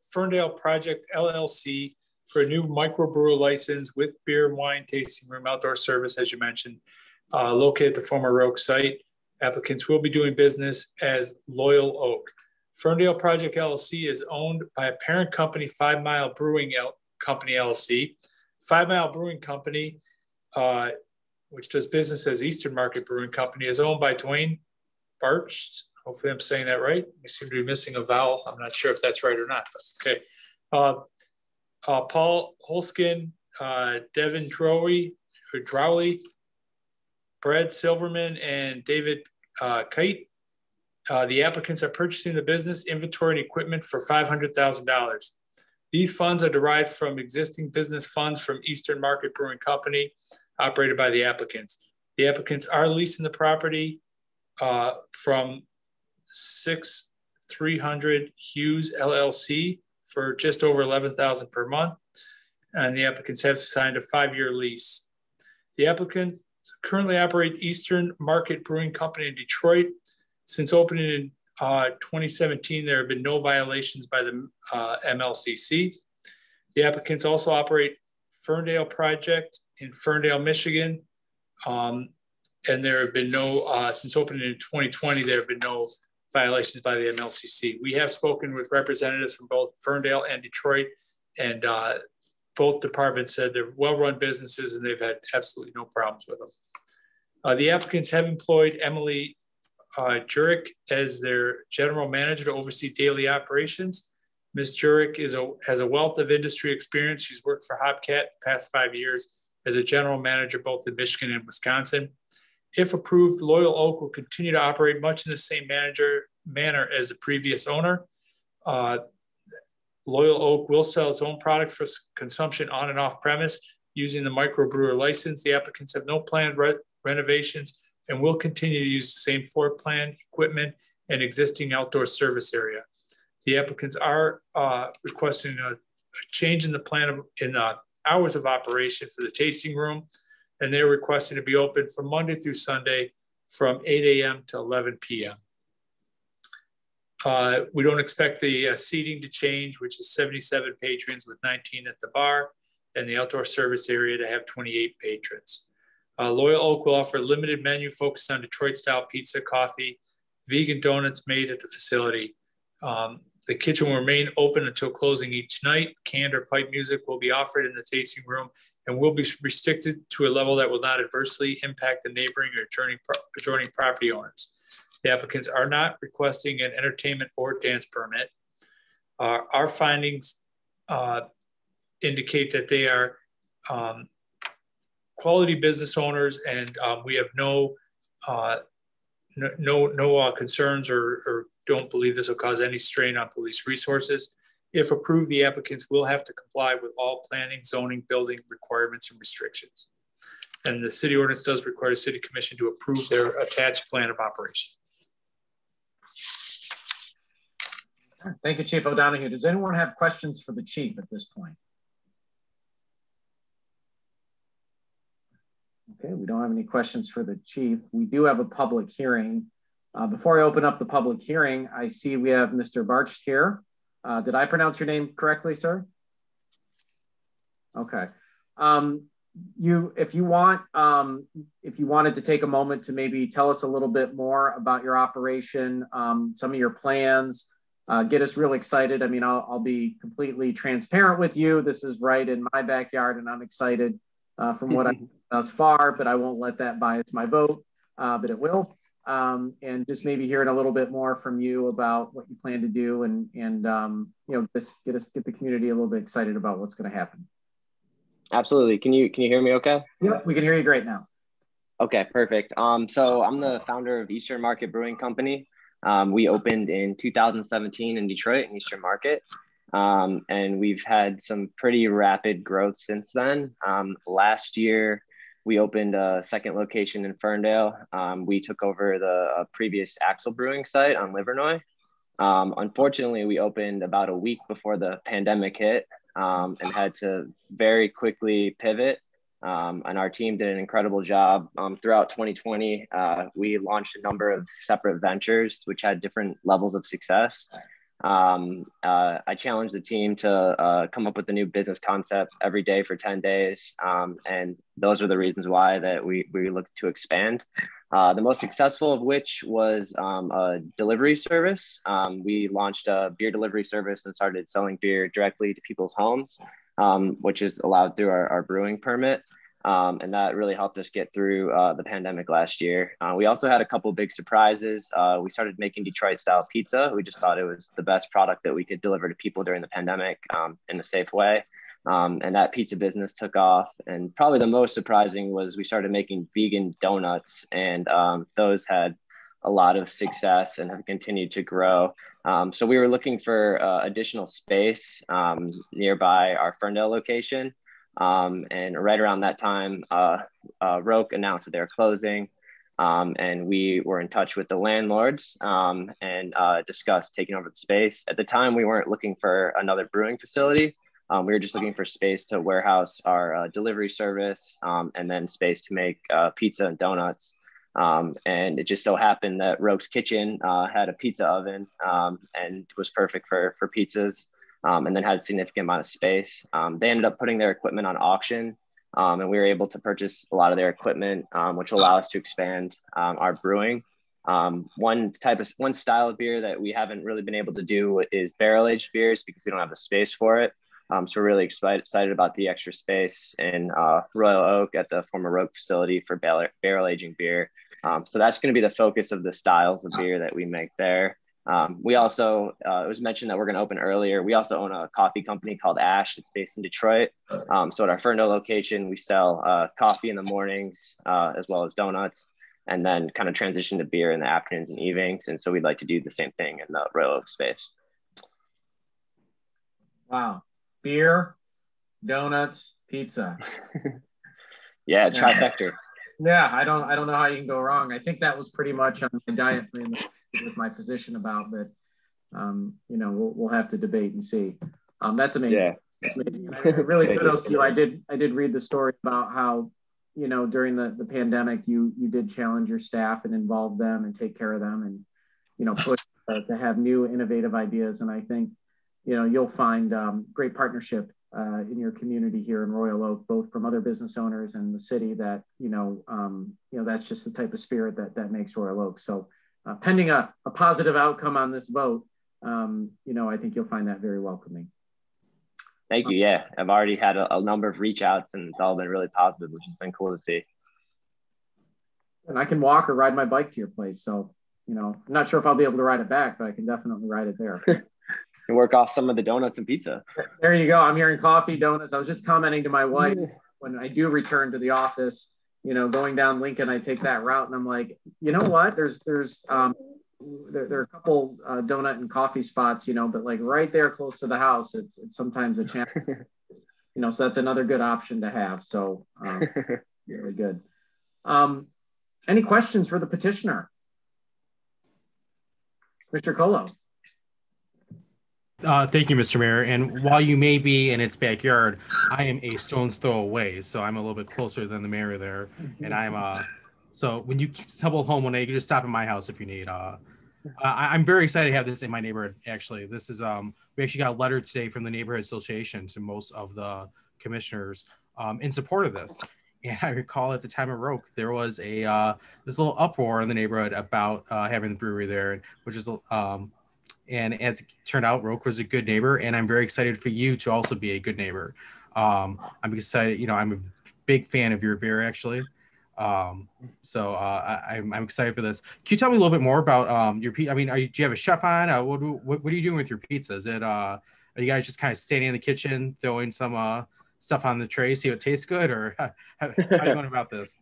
Ferndale Project LLC for a new microbrew license with beer and wine tasting room, outdoor service, as you mentioned, located at the former WROK site. Applicants will be doing business as Loyal Oak. Ferndale Project LLC is owned by a parent company, 5 Mile Brewing Company LLC. 5 Mile Brewing Company, which does business as Eastern Market Brewing Company, is owned by Dwayne Barch. Hopefully I'm saying that right. We seem to be missing a vowel. I'm not sure if that's right or not, but okay. Paul Holskin, Devin Drowley, Brad Silverman, and David Kite. The applicants are purchasing the business, inventory, and equipment for $500,000. These funds are derived from existing business funds from Eastern Market Brewing Company, operated by the applicants. The applicants are leasing the property from 6300 Hughes LLC for just over $11,000 per month, and the applicants have signed a 5-year lease. The applicants currently operate Eastern Market Brewing Company in Detroit. Since opening in 2017, there have been no violations by the MLCC. The applicants also operate Ferndale Project in Ferndale, Michigan. And there have been no, since opening in 2020, there have been no violations by the MLCC. We have spoken with representatives from both Ferndale and Detroit, and both departments said they're well-run businesses and they've had absolutely no problems with them. The applicants have employed Emily Jurek as their general manager to oversee daily operations. Ms. Jurek has a wealth of industry experience. She's worked for Hopcat the past 5 years as a general manager both in Michigan and Wisconsin. If approved, Loyal Oak will continue to operate much in the same manner as the previous owner. Loyal Oak will sell its own product for consumption on and off premise using the microbrewer license. The applicants have no planned renovations and will continue to use the same floor plan, equipment, and existing outdoor service area. The applicants are requesting a change in the plan in hours of operation for the tasting room, and they're requesting to be open from Monday through Sunday from 8 a.m. to 11 p.m. We don't expect the seating to change, which is 77 patrons with 19 at the bar, and the outdoor service area to have 28 patrons. Loyal Oak will offer a limited menu focused on Detroit-style pizza, coffee, vegan donuts made at the facility. The kitchen will remain open until closing each night. Canned or pipe music will be offered in the tasting room and will be restricted to a level that will not adversely impact the neighboring or adjoining property owners. The applicants are not requesting an entertainment or dance permit. Our findings indicate that they are quality business owners, and we have no concerns or don't believe this will cause any strain on police resources. If approved, the applicants will have to comply with all planning, zoning, building requirements and restrictions. And the city ordinance does require the city commission to approve their attached plan of operation. Thank you, Chief O'Donoghue. Does anyone have questions for the chief at this point? Okay, we don't have any questions for the chief. We do have a public hearing. Before I open up the public hearing, I see we have Mr. Barch here. Did I pronounce your name correctly, sir? Okay. If you wanted to take a moment to maybe tell us a little bit more about your operation, some of your plans, get us real excited. I mean, I'll be completely transparent with you. This is right in my backyard, and I'm excited from what I've done thus far, but I won't let that bias my vote, but it will. And just maybe hearing a little bit more from you about what you plan to do, and just get the community a little bit excited about what's going to happen. Absolutely. Can you hear me okay? Yep, we can hear you great now. Okay, perfect. So I'm the founder of Eastern Market Brewing Company. We opened in 2017 in Detroit in Eastern Market. And we've had some pretty rapid growth since then. Last year, we opened a second location in Ferndale. We took over the previous Axel Brewing site on Livernois. Unfortunately, we opened about a week before the pandemic hit, and had to very quickly pivot. And our team did an incredible job. Throughout 2020, we launched a number of separate ventures, which had different levels of success. I challenged the team to come up with a new business concept every day for 10 days. And those are the reasons why that we looked to expand. The most successful of which was a delivery service. We launched a beer delivery service and started selling beer directly to people's homes, which is allowed through our brewing permit. And that really helped us get through the pandemic last year. We also had a couple big surprises. We started making Detroit style pizza. We just thought it was the best product that we could deliver to people during the pandemic in a safe way. And that pizza business took off. And probably the most surprising was we started making vegan donuts, and those had a lot of success and have continued to grow. So we were looking for additional space nearby our Ferndale location. And right around that time, WROK announced that they were closing. And we were in touch with the landlords and discussed taking over the space. At the time, we weren't looking for another brewing facility. We were just looking for space to warehouse our delivery service, and then space to make pizza and donuts. And it just so happened that WROK's kitchen had a pizza oven and was perfect for pizzas, and then had a significant amount of space. They ended up putting their equipment on auction, and we were able to purchase a lot of their equipment, which will allow us to expand our brewing. One style of beer that we haven't really been able to do is barrel-aged beers because we don't have the space for it. So we're really excited about the extra space in Royal Oak at the former WROK facility for barrel aging beer. So that's going to be the focus of the styles of beer that we make there. We also, it was mentioned that we're going to open earlier. We also own a coffee company called Ash. It's based in Detroit. So at our Ferndale location, we sell coffee in the mornings as well as donuts, and then kind of transition to beer in the afternoons and evenings. And so we'd like to do the same thing in the Royal Oak space. Wow. Beer, donuts, pizza. Yeah, trifecta. Yeah, I don't know how you can go wrong. I think that was pretty much on my diet plan with my position about, but we'll have to debate and see. That's amazing. Yeah. That's amazing. And I really kudos to you. I did read the story about how during the pandemic you did challenge your staff and involve them and take care of them and push to have new innovative ideas. And I think you'll find great partnership in your community here in Royal Oak, both from other business owners and the city. That that's just the type of spirit that makes Royal Oak. So pending a positive outcome on this vote, I think you'll find that very welcoming. Thank you. Yeah, I've already had a number of reach outs, and it's all been really positive, which has been cool to see. And I can walk or ride my bike to your place, so I'm not sure if I'll be able to ride it back, but I can definitely ride it there. And work off some of the donuts and pizza. There you go. I'm hearing coffee, donuts. I was just commenting to my wife when I do return to the office, going down Lincoln, I take that route and I'm like, you know what? There are a couple donut and coffee spots, but like right there close to the house, it's sometimes a chance, so that's another good option to have. So really good. Any questions for the petitioner? Mr. Colo. Thank you, Mr. Mayor. And while you may be in its backyard, I am a stone's throw away, so I'm a little bit closer than the mayor there. And I'm so when you stumble home one day, you can just stop at my house if you need. I'm very excited to have this in my neighborhood. Actually, this is we actually got a letter today from the neighborhood association to most of the commissioners in support of this. And I recall at the time of WROK, there was a this little uproar in the neighborhood about having the brewery there, which is and as it turned out, WROK was a good neighbor, and I'm very excited for you to also be a good neighbor. I'm excited. You know, I'm a big fan of your beer, actually. So I'm excited for this. Can you tell me a little bit more about your pizza? I mean, do you have a chef on? What are you doing with your pizza? Is it are you guys just kind of standing in the kitchen throwing some stuff on the tray, see what tastes good, or how are you going about this?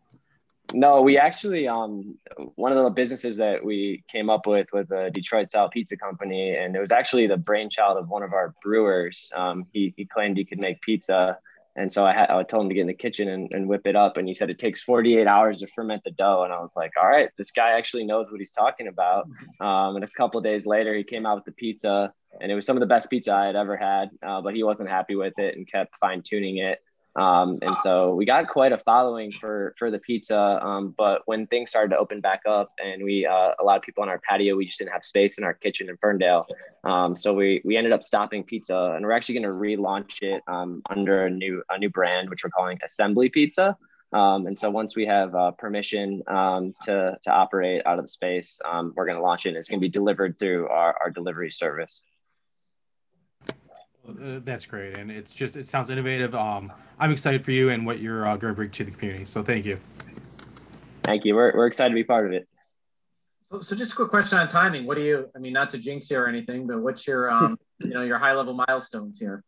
No, we actually one of the businesses that we came up with was a Detroit style pizza company, and it was actually the brainchild of one of our brewers. He claimed he could make pizza. And so I told him to get in the kitchen and whip it up. And he said it takes 48 hours to ferment the dough. And I was like, all right, this guy actually knows what he's talking about. And a couple of days later, he came out with the pizza, and it was some of the best pizza I had ever had. But he wasn't happy with it and kept fine tuning it. And so we got quite a following for the pizza. But when things started to open back up and we allowed people on our patio, we just didn't have space in our kitchen in Ferndale. So we ended up stopping pizza, and we're actually going to relaunch it under a new brand, which we're calling Assembly Pizza. And so once we have permission to operate out of the space, we're going to launch it. And it's going to be delivered through our delivery service. That's great, and it sounds innovative. I'm excited for you and what you're going to bring to the community. So thank you. Thank you. We're excited to be part of it. So just a quick question on timing. What do you? I mean, not to jinx you or anything, but what's your your high level milestones here?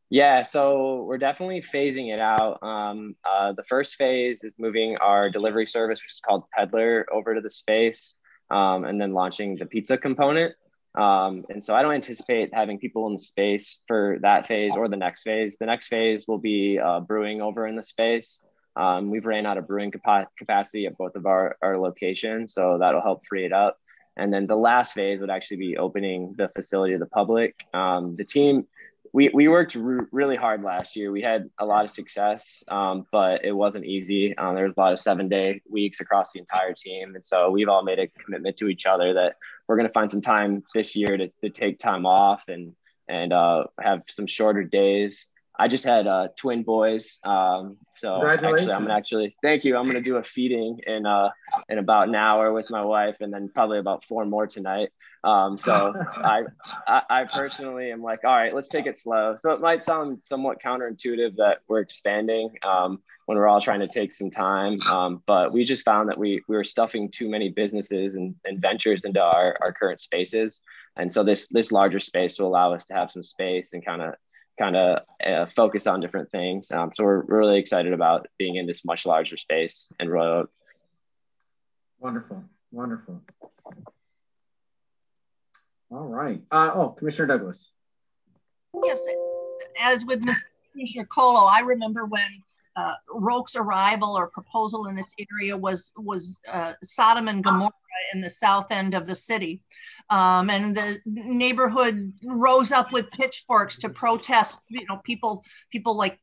Yeah, so we're definitely phasing it out. The first phase is moving our delivery service, which is called Peddler, over to the space, and then launching the pizza component. And so I don't anticipate having people in the space for that phase or the next phase. The next phase will be brewing over in the space. We've ran out of brewing capacity at both of our locations, so that'll help free it up. And then the last phase would actually be opening the facility to the public. The team, we worked really hard last year. We had a lot of success, but it wasn't easy. There was a lot of 7-day weeks across the entire team. And so we've all made a commitment to each other that we're going to find some time this year to take time off and have some shorter days. I just had twin boys. So actually, thank you. I'm going to do a feeding in about an hour with my wife, and then probably about 4 more tonight. So I personally am like, all right, let's take it slow. So it might sound somewhat counterintuitive that we're expanding when we're all trying to take some time. But we just found that we were stuffing too many businesses and ventures into our current spaces. And so this larger space will allow us to have some space and kind of focus on different things. So we're really excited about being in this much larger space in Royal Oak. Wonderful. Wonderful. All right. Commissioner Douglas. Yes, as with Commissioner Colo, I remember when WROK's arrival or proposal in this area was Sodom and Gomorrah in the south end of the city. And the neighborhood rose up with pitchforks to protest, people like,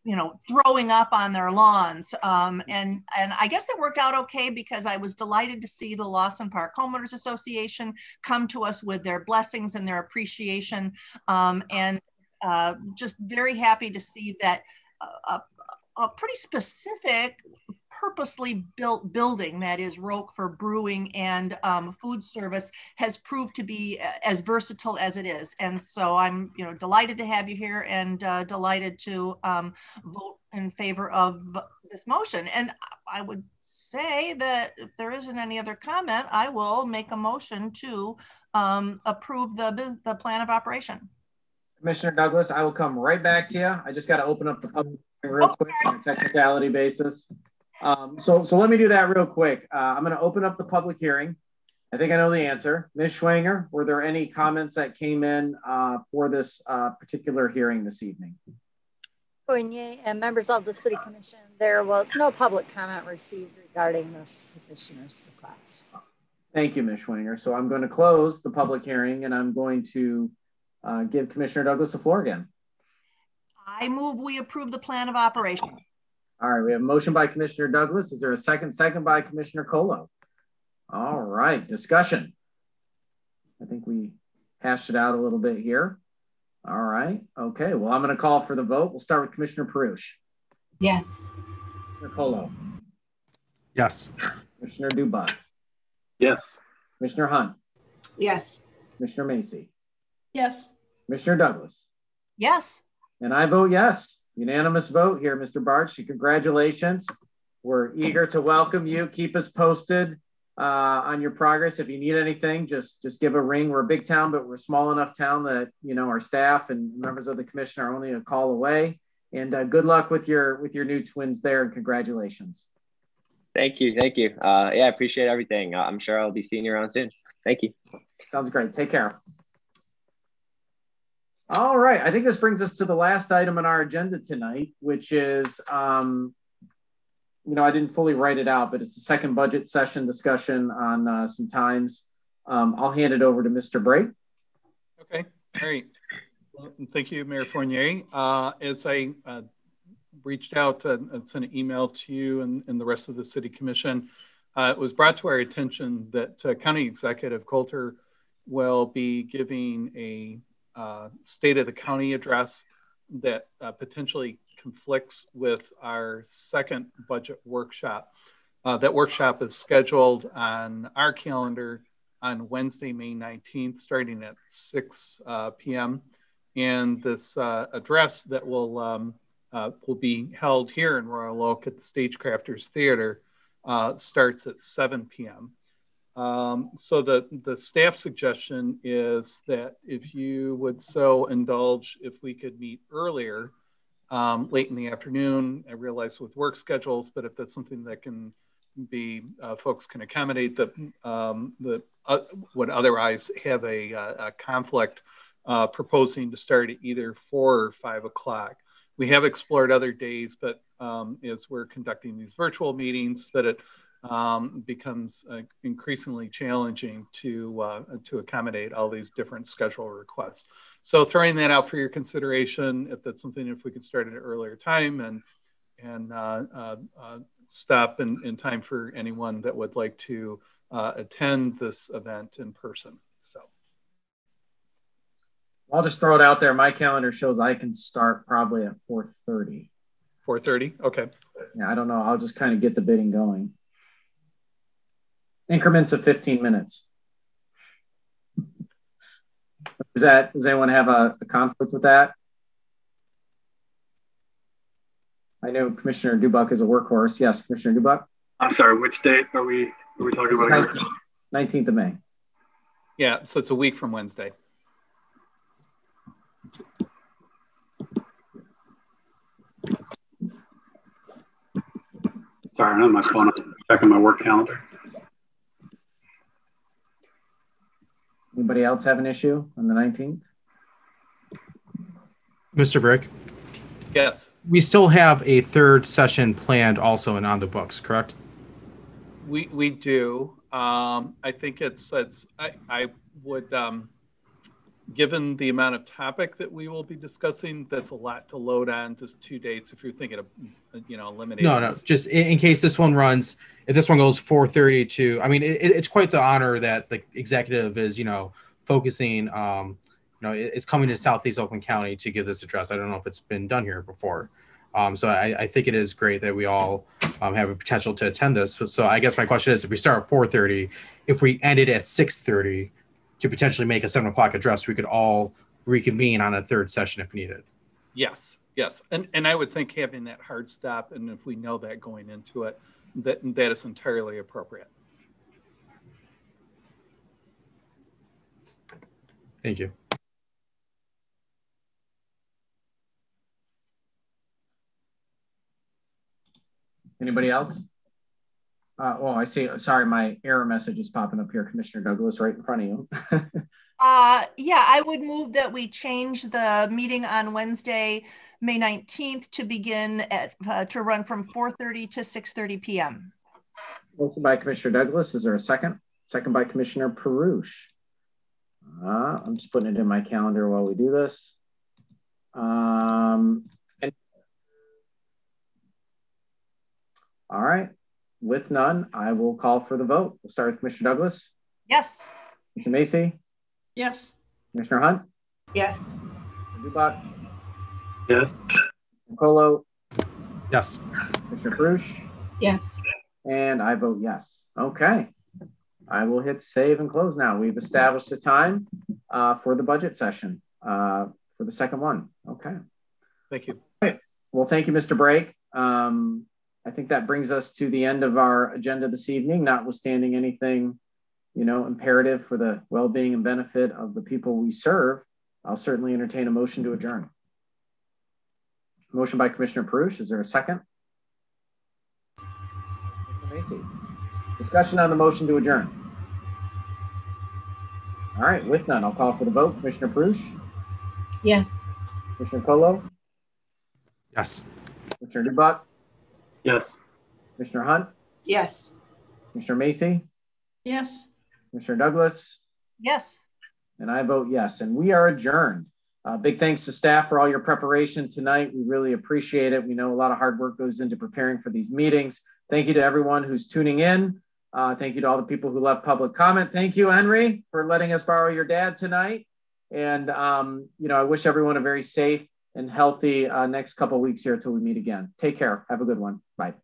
throwing up on their lawns. And I guess it worked out okay, because I was delighted to see the Lawson Park Homeowners Association come to us with their blessings and their appreciation. And just very happy to see that a pretty specific, purposely built building, that is WROK for brewing and food service, has proved to be as versatile as it is. And so I'm delighted to have you here, and delighted to vote in favor of this motion. And I would say that if there isn't any other comment, I will make a motion to approve the plan of operation. Commissioner Douglas, I will come right back to you. I just got to open up the public real quick on a technicality basis. So let me do that real quick. I'm going to open up the public hearing. I think I know the answer. Ms. Schwanger, were there any comments that came in for this particular hearing this evening? Fournier and members of the City Commission, there was no public comment received regarding this petitioner's request. Thank you, Ms. Schwanger. So I'm going to close the public hearing, and I'm going to give Commissioner Douglas the floor again. I move we approve the plan of operation. All right, we have a motion by Commissioner Douglas. Is there a second? Second by Commissioner Colo. All right, discussion. I think we hashed it out a little bit here. All right. Okay. Well, I'm going to call for the vote. We'll start with Commissioner Perush. Yes. Commissioner Colo. Yes. Commissioner Dubak. Yes. Commissioner Hunt. Yes. Commissioner Macy. Yes. Commissioner Douglas. Yes. And I vote yes. Unanimous vote here, Mr. Bartsch. Congratulations. We're eager to welcome you. Keep us posted on your progress. If you need anything, just give a ring. We're a big town, but we're a small enough town that, you know, our staff and members of the commission are only a call away. And good luck with your new twins there, and congratulations. Thank you. Thank you. Yeah, I appreciate everything. I'm sure I'll be seeing you around soon. Thank you. Sounds great. Take care. All right. I think this brings us to the last item on our agenda tonight, which is, you know, I didn't fully write it out, but it's the second budget session discussion on some times. I'll hand it over to Mr. Bray. Okay. All right. Well, thank you, Mayor Fournier. As I reached out and sent an email to you and the rest of the City Commission, it was brought to our attention that County Executive Coulter will be giving a State of the County address that potentially conflicts with our second budget workshop. That workshop is scheduled on our calendar on Wednesday, May 19th, starting at 6 p.m. And this address that will be held here in Royal Oak at the Stagecrafters Theater starts at 7 p.m. So the staff suggestion is that if you would so indulge, if we could meet earlier, late in the afternoon. I realize with work schedules, but if that's something that can be, folks can accommodate that would otherwise have a conflict, proposing to start at either 4 or 5 o'clock. We have explored other days, but as we're conducting these virtual meetings, that it becomes increasingly challenging to accommodate all these different schedule requests. So throwing that out for your consideration, if that's something, if we could start at an earlier time and stop in time for anyone that would like to attend this event in person. So I'll just throw it out there. My calendar shows I can start probably at 4:30. 4:30, okay. Yeah, I don't know. I'll just kind of get the bidding going. Increments of 15 minutes. Does anyone have a conflict with that? I know Commissioner Dubak is a workhorse. Yes, Commissioner Dubak. I'm sorry, which date are we talking about again? 19th of May. Yeah, so it's a week from Wednesday. Sorry, I'm on my phone. I'm checking my work calendar. Anybody else have an issue on the 19th? Mr. Brick? Yes. We still have a third session planned also and on the books, correct? We do. I think I would, given the amount of topic that we will be discussing, that's a lot to load on just 2 dates. If you're thinking of, you know, eliminating. No, just in case this one runs, if this one goes 4:30 to, I mean, it's quite the honor that the executive is, you know, focusing, you know, it's coming to Southeast Oakland County to give this address. I don't know if it's been done here before. So I think it is great that we all have a potential to attend this. So I guess my question is, if we start at 4:30, if we ended at 6:30 to potentially make a 7 o'clock address, we could all reconvene on a third session if needed. Yes, yes. And I would think having that hard stop, and if we know that going into it, that is entirely appropriate. Thank you. Anybody else? Oh, I see. Sorry, my error message is popping up here. Commissioner Douglas, right in front of you. Yeah, I would move that we change the meeting on Wednesday, May 19th to begin at to run from 4:30 to 6:30 p.m. Motion by Commissioner Douglas. Is there a second? Second by Commissioner Perush. I'm just putting it in my calendar while we do this. All right. With none, I will call for the vote. We'll start with Commissioner Douglas. Yes. Commissioner Macy. Yes. Commissioner Hunt. Yes. Dubak? Yes. Nicolo? Yes. Commissioner Perush? Yes. And I vote yes. Okay. I will hit save and close now. We've established a time for the budget session for the second one. Okay. Thank you. Okay. Well, thank you, Mr. Brake. I think that brings us to the end of our agenda this evening, notwithstanding anything, imperative for the well-being and benefit of the people we serve. I'll certainly entertain a motion to adjourn. Motion by Commissioner Perush. Is there a second? Commissioner Macy. Discussion on the motion to adjourn. All right, with none, I'll call for the vote. Commissioner Perush? Yes. Commissioner Colo? Yes. Commissioner Dubak? Yes. Commissioner Hunt? Yes. Commissioner Macy? Yes. Commissioner Douglas? Yes. And I vote yes, and we are adjourned. Big thanks to staff for all your preparation tonight. We really appreciate it. We know a lot of hard work goes into preparing for these meetings. Thank you to everyone who's tuning in. Thank you to all the people who left public comment. Thank you, Henry, for letting us borrow your dad tonight. And, I wish everyone a very safe and healthy next couple of weeks here until we meet again. Take care. Have a good one. Bye.